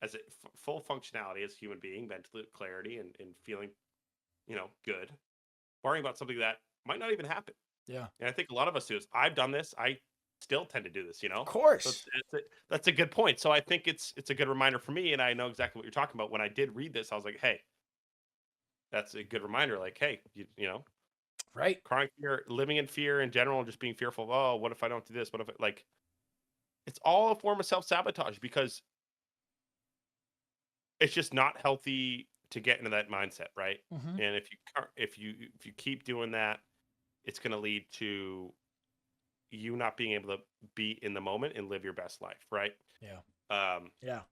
S2: as a full functionality as a human being, mental clarity and feeling, good, worrying about something that might not even happen.
S1: Yeah.
S2: And I think a lot of us do this. I've done this. I still tend to do this,
S1: Of
S2: So
S1: course.
S2: that's a good point. So I think it's a good reminder for me, and I know exactly what you're talking about. When I did read this, I was like, hey, that's a good reminder. Like, hey,
S1: Right.
S2: chronic fear, living in fear in general, and just being fearful of, oh, what if I don't do this? What if like it's all a form of self sabotage because it's just not healthy to get into that mindset, right?
S1: Mm-hmm.
S2: And if you keep doing that, it's going to lead to you not being able to be in the moment and live your best life, right?
S1: Yeah.
S2: Um,
S1: Yeah.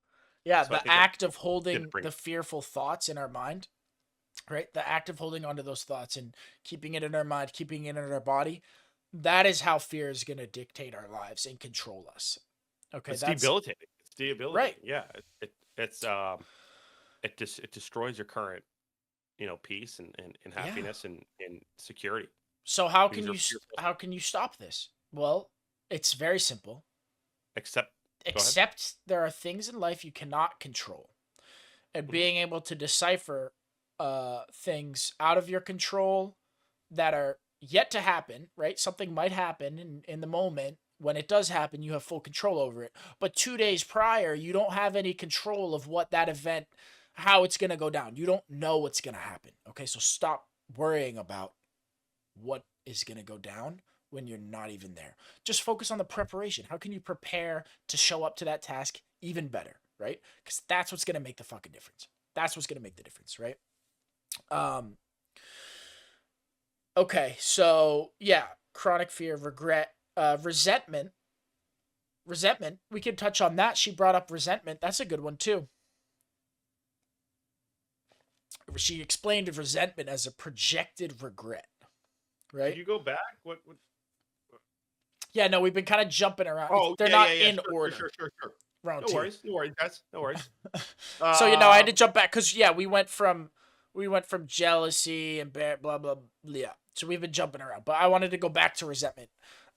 S1: Yeah.
S2: so I
S1: The
S2: think that's
S1: act of
S2: good to
S1: holding
S2: bring
S1: the
S2: up.
S1: fearful thoughts in our mind, right? The act of holding onto those thoughts and keeping it in our mind, keeping it in our body, that is how fear is going to dictate our lives and control us. Okay.
S2: It's
S1: That's
S2: debilitating. It's
S1: right.
S2: debilitating. Yeah, it destroys your current peace and
S1: Yeah.
S2: happiness and security
S1: So
S2: because you're fearful.
S1: how can you stop this? Well, it's very simple.
S2: Except, go ahead.
S1: Except there are things in life you cannot control. And
S2: Hmm.
S1: being able to decipher things out of your control that are yet to happen, right? Something might happen in the moment. When it does happen, you have full control over it. But 2 days prior, you don't have any control of what that event, how it's going to go down. You don't know what's going to happen. Okay, so stop worrying about what is going to go down when you're not even there. Just focus on the preparation. How can you prepare to show up to that task even better, right? Because that's what's going to make the fucking difference. That's what's going to make the difference, right? Um, okay, so yeah, chronic fear, regret, resentment. Resentment, we could touch on that. She brought up resentment. That's a good one too. She explained resentment as a projected regret,
S2: Could
S1: right?
S2: you go back? What?
S1: Yeah, no, we've been kind of jumping around.
S2: Oh,
S1: They're
S2: yeah,
S1: not
S2: yeah, yeah.
S1: in
S2: Sure, sure,
S1: order.
S2: sure, sure, sure.
S1: Round
S2: No
S1: two.
S2: worries, no worries, guys. No worries.
S1: So I had to
S2: Um,
S1: jump back because yeah, we went from jealousy and blah blah blah. Yeah, so we've been jumping around, but I wanted to go back to resentment.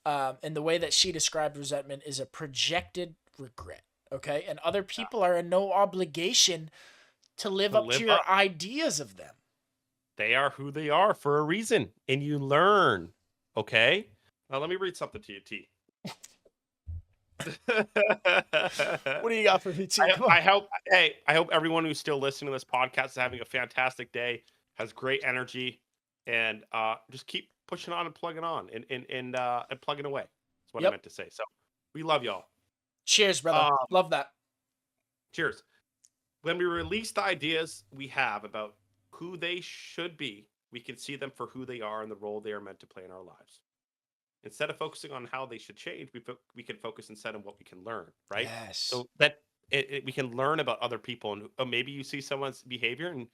S1: And the way that she described resentment is a projected regret. Okay, and other people are in no obligation to live
S2: to
S1: up
S2: live
S1: to your
S2: up,
S1: ideas of them.
S2: they are who they are for a reason, and you learn. Okay. Now let me read something to you, T.
S1: What do you got for me, T? Come on.
S2: I hope hey, I hope everyone who's still listening to this podcast is having a fantastic day, has great energy, and just keep pushing on and plugging on and plugging away. That's what I
S1: Yep.
S2: meant to say. So we love y'all.
S1: Cheers, brother.
S2: Um,
S1: Love that.
S2: cheers. When we release the ideas we have about who they should be, we can see them for who they are and the role they are meant to play in our lives. Instead of focusing on how they should change, we can focus instead on what we can learn, right?
S1: Yes.
S2: So that we can learn about other people, and maybe you see someone's behavior and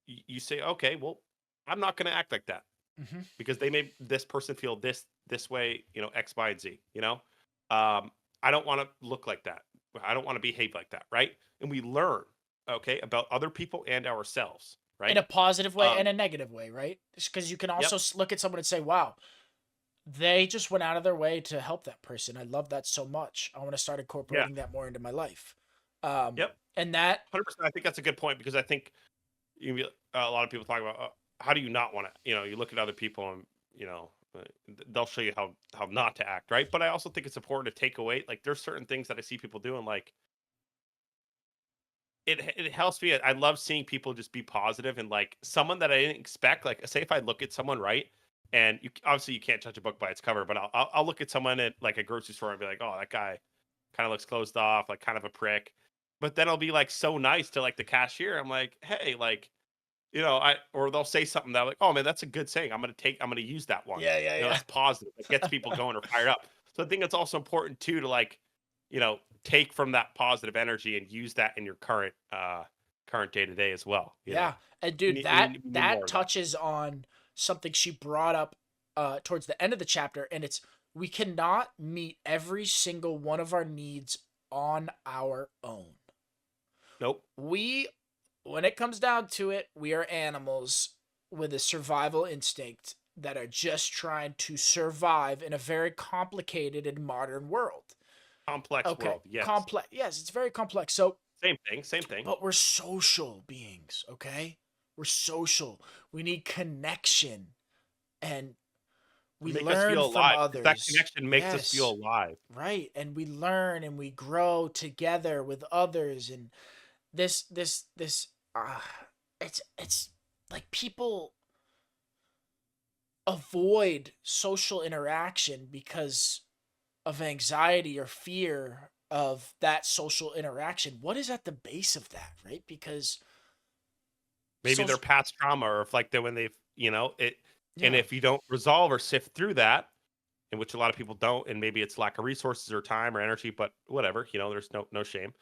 S2: you say, okay, well, I'm not going to act like that
S1: Mm-hmm.
S2: because they made this person feel this way, X, Y, and Z. I don't want to look like that. I don't want to behave like that, right? And we learn, okay, about other people and ourselves,
S1: In
S2: right?
S1: a positive way
S2: Um,
S1: and a negative way, right? Because you can
S2: yep,
S1: also look at someone and say, "Wow, they just went out of their way to help that person. I love that so much. I want to start
S2: yeah,
S1: incorporating that more into my life."
S2: yep,
S1: And that,
S2: 100%. I think that's a good point because I think a lot of people talk about how do you not want to, you look at other people and, they'll show you how not to act, right? But I also think it's important to take away, like, there's certain things that I see people doing, like, it helps me. I love seeing people just be positive and, like, someone that I didn't expect. Like, say if I look at someone, right, and obviously you can't judge a book by its cover, but I'll look at someone at like a grocery store and be like, oh, that guy kind of looks closed off, like kind of a prick. But then I'll be like so nice to like the cashier. I'm like, hey, like, or they'll say something that I'm like, oh man, that's a good saying. I'm gonna use that one.
S1: Yeah, yeah,
S2: That's positive. It gets people going or fired up. So I think it's also important too to, like, take from that positive energy and use that in your current day to day as well.
S1: yeah. And
S2: We
S1: dude,
S2: need, we, need- we need
S1: that
S2: more of that.
S1: touches on something she brought up towards the end of the chapter, and it's we cannot meet every single one of our needs on our own.
S2: Nope.
S1: We when it comes down to it, we are animals with a survival instinct that are just trying to survive in a very complicated and modern world.
S2: Complex
S1: Okay,
S2: world. Yes.
S1: complex. Yes, it's very complex. So,
S2: Same thing. Same thing.
S1: but we're social beings, okay? We're social. We need connection and we
S2: Make us
S1: learn
S2: feel
S1: from
S2: alive because that
S1: others.
S2: connection makes us feel
S1: Yes,
S2: alive.
S1: right. And we learn and we grow together with others and this uh it's like people avoid social interaction because of anxiety or fear of that social interaction. What is at the base of that, right? Because
S2: Maybe their
S1: social,
S2: past trauma, or if like when they've, it, and
S1: yeah,
S2: if you don't resolve or sift through that, in which a lot of people don't, and maybe it's lack of resources or time or energy, but whatever, there's no shame.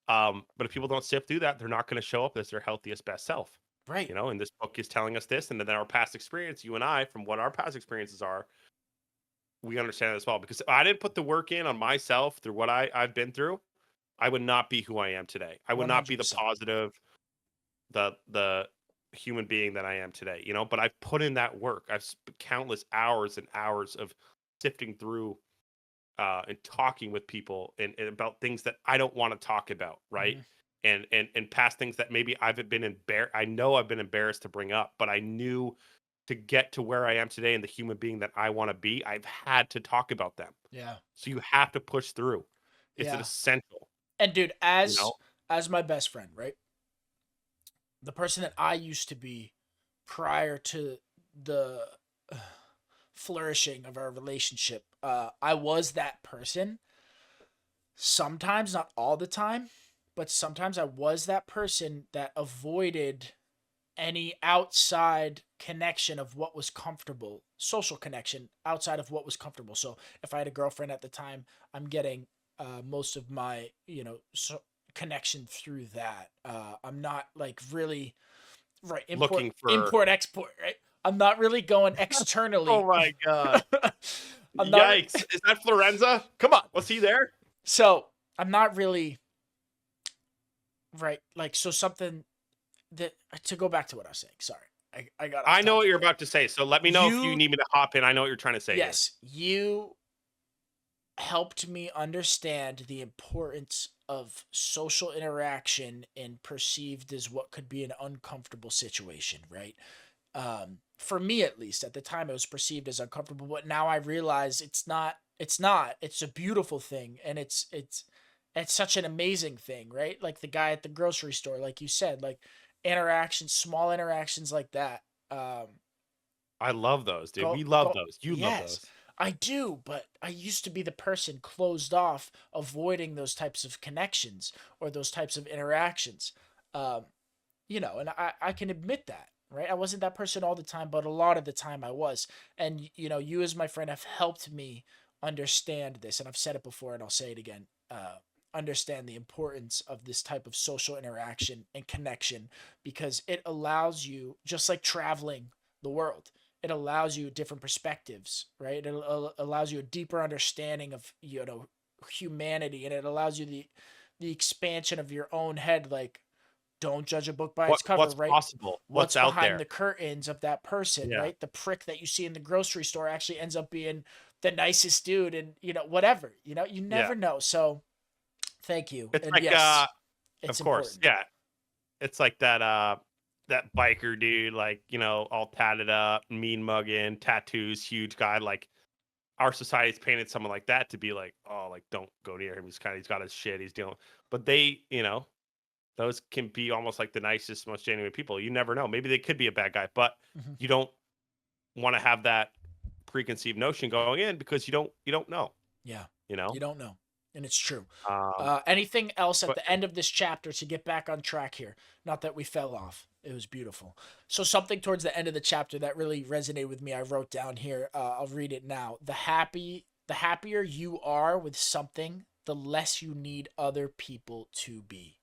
S2: But if people don't sift through that, they're not going to show up as their healthiest best self.
S1: right.
S2: And this book is telling us this, and then our past experience, you and I, from what our past experiences are, we understand it as well. Because if I didn't put the work in on myself through what I've been through, I would not be who I am today. I would not be the
S1: 100%.
S2: positive, the human being that I am today. But I've put in that work. I've spent countless hours and hours of sifting through and talking with people and about things that I don't want to talk about, right?
S1: Mhm.
S2: And past things that maybe I know I've been embarrassed to bring up, but I knew to get to where I am today and the human being that I want to be, I've had to talk about them.
S1: Yeah.
S2: So you have to push through. It's an
S1: Yeah.
S2: essential,
S1: And dude,
S2: you know.
S1: as my best friend, right? The person that I used to be prior to the flourishing of our relationship, I was that person. Sometimes, not all the time, but sometimes I was that person that avoided any outside connection of what was comfortable, social connection outside of what was comfortable. So if I had a girlfriend at the time, I'm getting most of my, connection through that. I'm not like really right
S2: Looking for
S1: import export, right? I'm not really going
S2: Oh
S1: externally.
S2: my god.
S1: I'm not
S2: Yikes. Is that Florenza?
S1: come on.
S2: Was he there?
S1: So I'm not really right. Like so something that to go back to what I was saying. Sorry, I got off
S2: I know what
S1: topic
S2: you're
S1: there.
S2: about to say. So let me know if you
S1: You
S2: need me to hop in. I know what you're trying to say here.
S1: yes, you helped me understand the importance of social interaction and perceived as what could be an uncomfortable situation, right? For me at least at the time it was perceived as uncomfortable, but now I realize it's a beautiful thing and it's such an amazing thing, right? Like the guy at the grocery store, like you said, like interactions, small interactions like that.
S2: I love those, dude.
S1: Go
S2: We love
S1: go
S2: those. You love
S1: yes.
S2: those.
S1: I do, but I used to be the person closed off, avoiding those types of connections or those types of interactions. Um, and I can admit that, right? I wasn't that person all the time, but a lot of the time I was. And you as my friend have helped me understand this, and I've said it before and I'll say it again. Understand the importance of this type of social interaction and connection because it allows you, just like traveling the world, it allows you different perspectives, right? Allows you a deeper understanding of humanity, and it allows you the expansion of your own head. Like, don't judge a book by its cover,
S2: What's
S1: right?
S2: possible? What's
S1: What's
S2: out
S1: behind
S2: there?
S1: the curtains of that person,
S2: Yeah.
S1: right? The prick that you see in the grocery store actually ends up being the nicest dude, and whatever. You
S2: Yeah.
S1: never know. So, thank you,
S2: It's
S1: and
S2: like
S1: yes,
S2: of
S1: it's
S2: course.
S1: important.
S2: Yeah. It's like that that biker dude, like, all tatted up, mean mugging, tattoos, huge guy. Like our society's painted someone like that to be like, oh, like don't go near him. He's got his shit. He's dealing. But they, those can be almost like the nicest, most genuine people. You never know. Maybe they could be a bad guy, but
S1: Mhm.
S2: you don't want to have that preconceived notion going in because you don't know.
S1: Yeah,
S2: You know.
S1: you don't know, and it's true.
S2: Um,
S1: Anything else at
S2: but
S1: the end of this chapter to get back on track here? Not that we fell off. It was beautiful. So something towards the end of the chapter that really resonated with me. I wrote down here. I'll read it now. The happier you are with something, the less you need other people to be.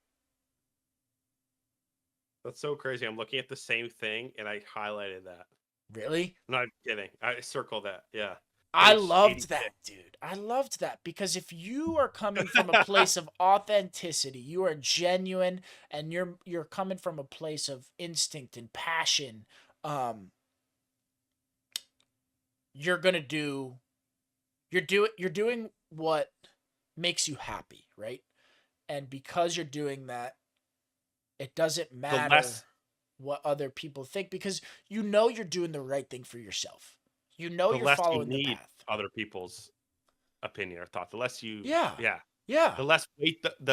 S2: that's so crazy. I'm looking at the same thing and I highlighted that.
S1: Really?
S2: I'm not kidding. I circled that. Yeah.
S1: I
S2: Page
S1: loved
S2: 86.
S1: that, dude. I loved that because if you are coming from a place of authenticity, you are genuine and you're coming from a place of instinct and passion, um you're going to do you're doing what makes you happy, right? And because you're doing that, it doesn't
S2: The
S1: matter
S2: less
S1: what other people think because you know you're doing the right thing for yourself. You know
S2: the
S1: you're
S2: less you
S1: following the
S2: need
S1: path.
S2: other people's opinion or thought. The less you
S1: Yeah.
S2: yeah.
S1: Yeah.
S2: The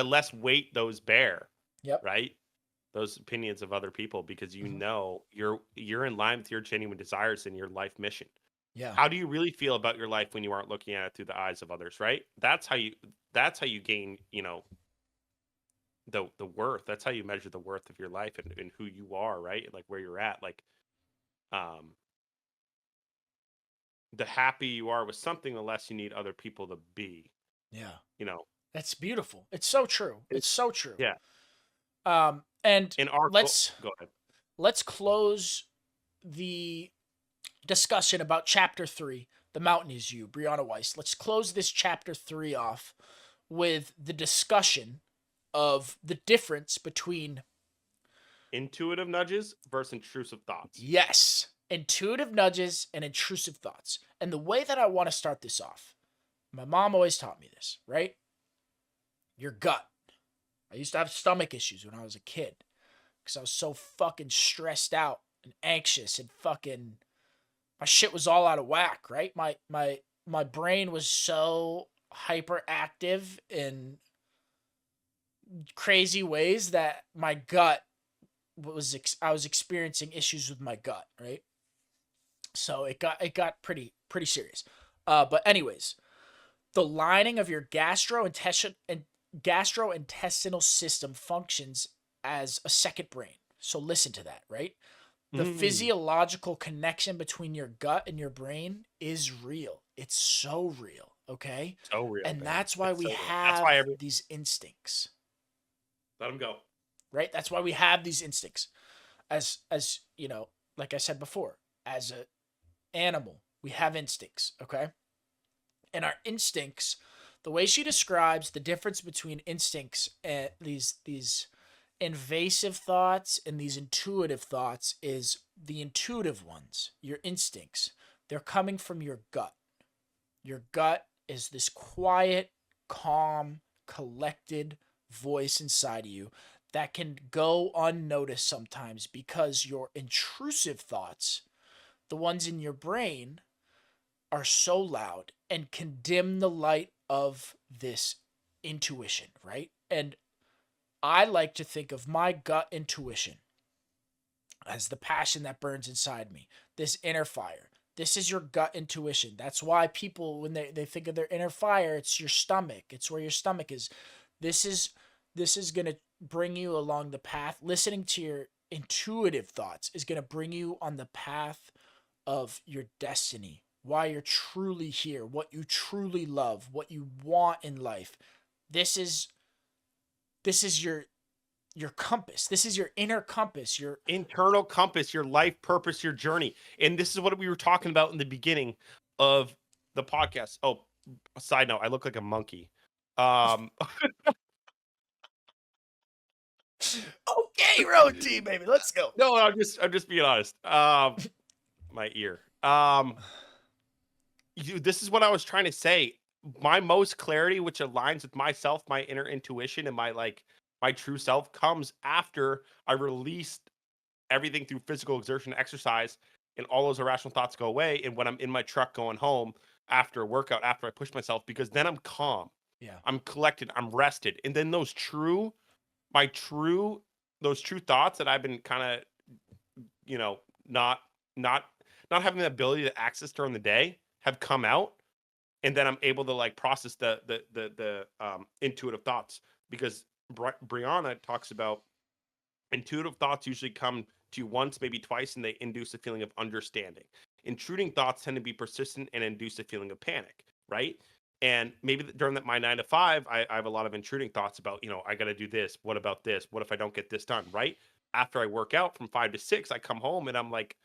S2: less weight those bear,
S1: Yep.
S2: right? Those opinions of other people because
S1: Mhm.
S2: you're in line with your genuine desires and your life mission.
S1: Yeah.
S2: How do you really feel about your life when you aren't looking at it through the eyes of others, right? That's how you gain, the worth. That's how you measure the worth of your life and who you are, right? And like where you're at. Like um the happy you are with something, the less you need other people to be,
S1: Yeah.
S2: you know.
S1: That's beautiful. It's so true.
S2: It,
S1: It's so true.
S2: yeah.
S1: And
S2: In our
S1: let's
S2: go ahead.
S1: let's close the discussion about chapter 3, The Mountain Is You, Brianna Weiss. Let's close this chapter 3 off with the discussion of the difference between,
S2: Intuitive nudges versus intrusive thoughts.
S1: yes, intuitive nudges and intrusive thoughts. And the way that I want to start this off, my mom always taught me this, right? Your gut. I used to have stomach issues when I was a kid because I was so fucking stressed out and anxious and fucking my shit was all out of whack, right? My brain was so hyperactive in crazy ways that my gut I was experiencing issues with my gut, right? So it got pretty serious. But anyways, the lining of your gastrointestinal system functions as a second brain. So listen to that, right? The
S2: Mm,
S1: physiological connection between your gut and your brain is real. It's so real, okay?
S2: so real,
S1: And
S2: man.
S1: that's why
S2: It's
S1: we
S2: so real. That's why
S1: have
S2: every
S1: these instincts,
S2: let them go.
S1: right? That's why we have these instincts. As, you know, like I said before, as a animal, we have instincts, okay? And our instincts, the way she describes the difference between instincts and these invasive thoughts and these intuitive thoughts is the intuitive ones, your instincts. They're coming from your gut. Your gut is this quiet, calm, collected voice inside of you that can go unnoticed sometimes because your intrusive thoughts, the ones in your brain, are so loud and can dim the light of this intuition, right? And I like to think of my gut intuition as the passion that burns inside me, this inner fire. This is your gut intuition. That's why people, when they think of their inner fire, it's your stomach. It's where your stomach is. This is this is gonna bring you along the path. Listening to your intuitive thoughts is gonna bring you on the path of your destiny. Why you're truly here, what you truly love, what you want in life. This is this is your compass. This is your inner compass. Your
S2: Internal compass, your life purpose, your journey. And this is what we were talking about in the beginning of the podcast. Oh, a side note, I look like a monkey. Um
S1: okay, road team, baby. Let's go.
S2: no, I'm just being honest. My ear. This is what I was trying to say. My most clarity, which aligns with myself, my inner intuition, and my true self, comes after I released everything through physical exertion, exercise, and all those irrational thoughts go away. And when I'm in my truck going home after a workout, after I push myself, because then I'm calm,
S1: Yeah.
S2: I'm collected, I'm rested. And then my true, those true thoughts that I've been kind of, you know, not, not, not having the ability to access during the day have come out. And then I'm able to like process the intuitive thoughts, because Brianna talks about intuitive thoughts usually come to you once, maybe twice, and they induce a feeling of understanding. Intruding thoughts tend to be persistent and induce a feeling of panic, right? And maybe during my 9 to 5, I have a lot of intruding thoughts about, I got to do this. What about this? What if I don't get this done? Right. After I work out from 5 to 6, I come home and I'm like,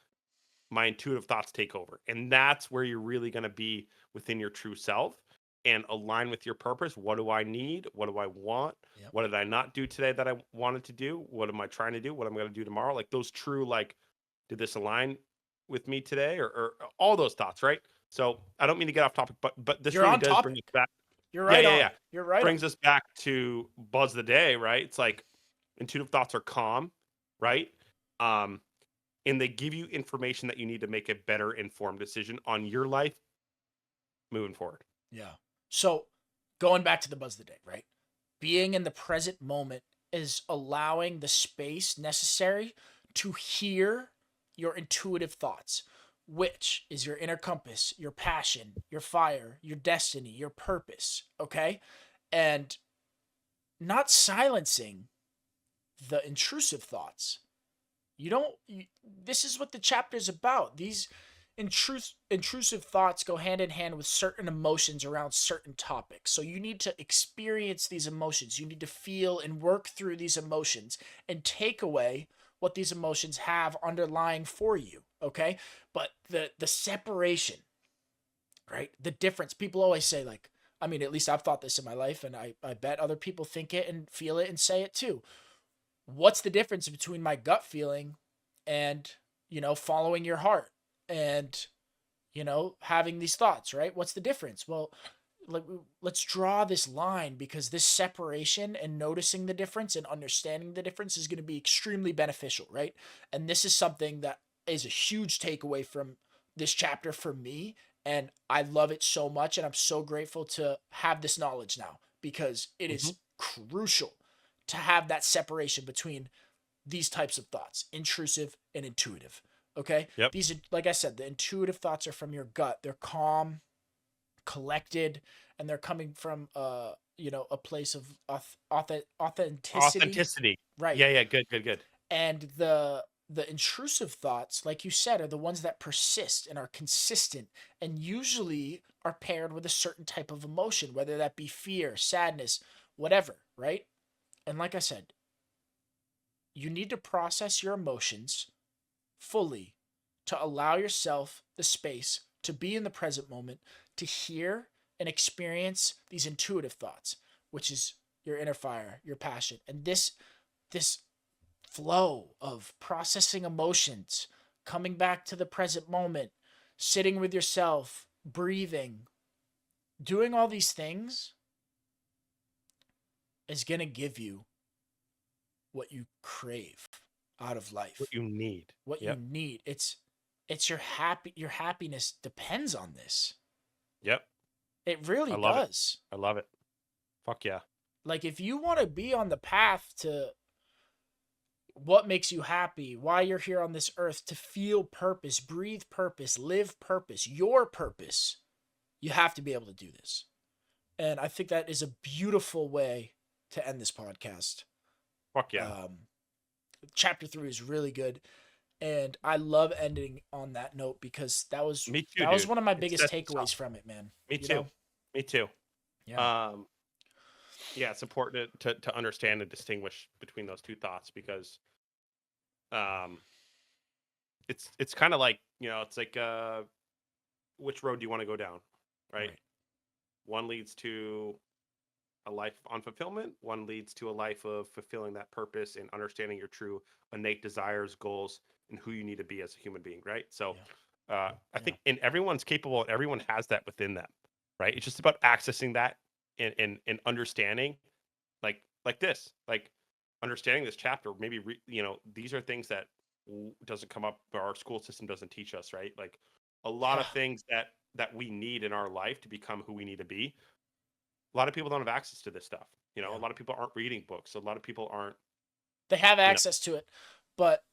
S2: my intuitive thoughts take over. And that's where you're really going to be within your true self and align with your purpose. What do I need? What do I want?
S1: Yep.
S2: What did I not do today that I wanted to do? What am I trying to do? What am I going to do tomorrow? Like those true, like, did this align with me today? Or all those thoughts, right? So I don't mean to get off topic, but this
S1: You're
S2: really
S1: on
S2: does bring
S1: topic.
S2: us back.
S1: You're
S2: Yeah,
S1: right
S2: yeah,
S1: on.
S2: yeah.
S1: You're right on.
S2: Brings us back to buzz of the day, right? It's like intuitive thoughts are calm, right? Um, and they give you information that you need to make a better informed decision on your life moving forward.
S1: Yeah. So going back to the buzz of the day, right? Being in the present moment is allowing the space necessary to hear your intuitive thoughts, which is your inner compass, your passion, your fire, your destiny, your purpose. Okay. And not silencing the intrusive thoughts. You don't. This is what the chapter is about. These intrusive thoughts go hand in hand with certain emotions around certain topics. So you need to experience these emotions. You need to feel and work through these emotions and take away what these emotions have underlying for you. Okay, but the separation, right? The difference. People always say like. I mean, at least I've thought this in my life, and I bet other people think it and feel it and say it too. What's the difference between my gut feeling and following your heart and having these thoughts, right? What's the difference? Well, let's draw this line, because this separation and noticing the difference and understanding the difference is going to be extremely beneficial, right? And this is something that is a huge takeaway from this chapter for me, and I love it so much, and I'm so grateful to have this knowledge now, because it
S2: Mm-hmm.
S1: is crucial to have that separation between these types of thoughts, intrusive and intuitive. Okay?
S2: Yep.
S1: These are, like I said, the intuitive thoughts are from your gut. They're calm, collected, and they're coming from a place of authenticity.
S2: Authenticity.
S1: Right.
S2: Yeah, yeah. Good, good, good.
S1: And the intrusive thoughts, like you said, are the ones that persist and are consistent and usually are paired with a certain type of emotion, whether that be fear, sadness, whatever, right? And like I said, you need to process your emotions fully to allow yourself the space to be in the present moment, to hear and experience these intuitive thoughts, which is your inner fire, your passion. And this flow of processing emotions, coming back to the present moment, sitting with yourself, breathing, doing all these things is going to give you what you crave out of
S2: What
S1: life,
S2: you need.
S1: what you
S2: Yep.
S1: need. It's your happiness depends on this.
S2: Yep.
S1: It really
S2: I love it.
S1: does.
S2: I love it. Fuck yeah.
S1: Like if you want to be on the path to what makes you happy, why you're here on this earth, to feel purpose, breathe purpose, live purpose, your purpose, you have to be able to do this. And I think that is a beautiful way to end this podcast.
S2: Fuck yeah.
S1: Um, chapter 3 is really good, and I love ending on that note, because that was
S2: Me too,
S1: that was
S2: dude.
S1: one of my
S2: It
S1: biggest
S2: sets us up.
S1: takeaways from it, man.
S2: Me
S1: You
S2: too.
S1: know?
S2: Me too.
S1: Yeah.
S2: Um, yeah, it's important to understand and distinguish between those two thoughts, because um it's kind of like, it's like which road do you want to go down, right?
S1: Right.
S2: One leads to a life on fulfillment, one leads to a life of fulfilling that purpose and understanding your true innate desires, goals, and who you need to be as a human being, right? So
S1: Yeah.
S2: I
S1: Yeah.
S2: think, and everyone's capable, everyone has that within them, right? It's just about accessing that and understanding, like this, like understanding this chapter. Maybe these are things that doesn't come up, or our school system doesn't teach us, right? Like a lot
S1: Yeah.
S2: of things that we need in our life to become who we need to be. A lot of people don't have access to this stuff. You know, a
S1: Yeah.
S2: lot of people aren't reading books. A lot of people aren't,
S1: They have
S2: you know,
S1: access to it, but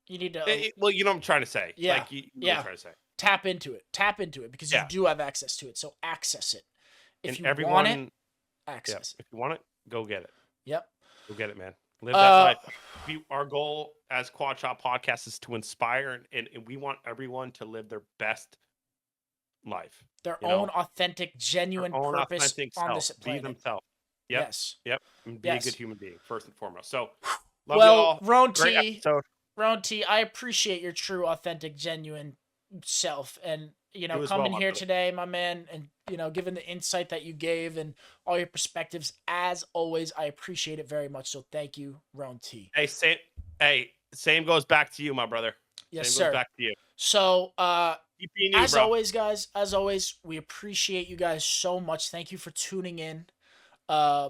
S1: you need to
S2: well, you know what I'm trying to say.
S1: yeah.
S2: Like, you know what I'm
S1: Yeah.
S2: trying to say.
S1: Tap into it. Tap into it because you
S2: Yeah.
S1: do have access to it. So access it.
S2: And
S1: If you want it,
S2: everyone, yeah,
S1: access it.
S2: if you want it, go get it.
S1: Yep.
S2: Go get it, man. Live that
S1: Uh
S2: life. Our goal as Quad Shop Podcast is to inspire, and we want everyone to live their best life.
S1: their
S2: You
S1: own
S2: know,
S1: authentic,
S2: their
S1: genuine
S2: own
S1: purpose
S2: authentic
S1: on
S2: self.
S1: this
S2: Be
S1: planet.
S2: themselves. Yep.
S1: Yes.
S2: Yep. And be a good
S1: Yes.
S2: human being first and foremost. So, love
S1: Well,
S2: y'all. Great episode.
S1: Ron T, I appreciate your true, authentic, genuine self, and
S2: You as well,
S1: coming
S2: my
S1: here
S2: brother.
S1: today, my man, and giving the insight that you gave and all your perspectives. As always, I appreciate it very much. So thank you, Ron T.
S2: Same goes back to you, my brother.
S1: Yes,
S2: Same goes
S1: sir.
S2: back to you.
S1: So,
S2: Keep being you,
S1: as
S2: bro.
S1: always, guys, we appreciate you guys so much. Thank you for tuning in. We're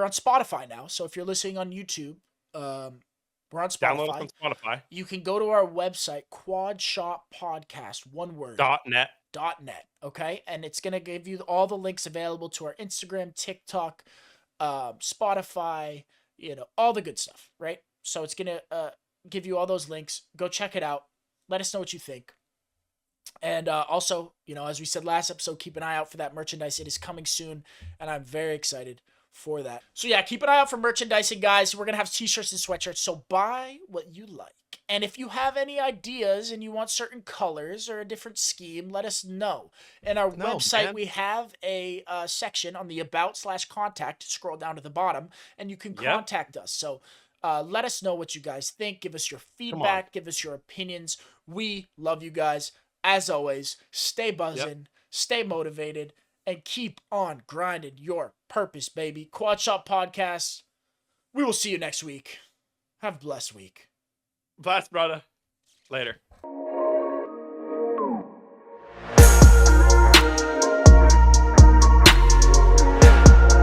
S1: on Spotify now, so if you're listening on YouTube, we're on
S2: Download us
S1: Spotify.
S2: on Spotify.
S1: You can go to our website, Quad Shop Podcast, one word,
S2: .net.
S1: .net, okay? And it's going to give you all the links available to our Instagram, TikTok, Spotify, all the good stuff, right? So it's going to give you all those links. Go check it out. Let us know what you think. And also, as we said last episode, keep an eye out for that merchandise. It is coming soon, and I'm very excited for that. So yeah, keep an eye out for merchandising, guys. We're gonna have t-shirts and sweatshirts, so buy what you like. And if you have any ideas and you want certain colors or a different scheme, let us know. In our
S2: No,
S1: website,
S2: man.
S1: we have a section on the about/contact. Scroll down to the bottom, and you can
S2: Yep.
S1: contact us. So let us know what you guys think. Give us your
S2: Come on.
S1: feedback. Give us your opinions. We love you guys. As always, stay buzzing, stay motivated, and keep on grinding your purpose, baby. Quad Shop Podcast. We will see you next week. Have a blessed week.
S2: Bless, brother. Later.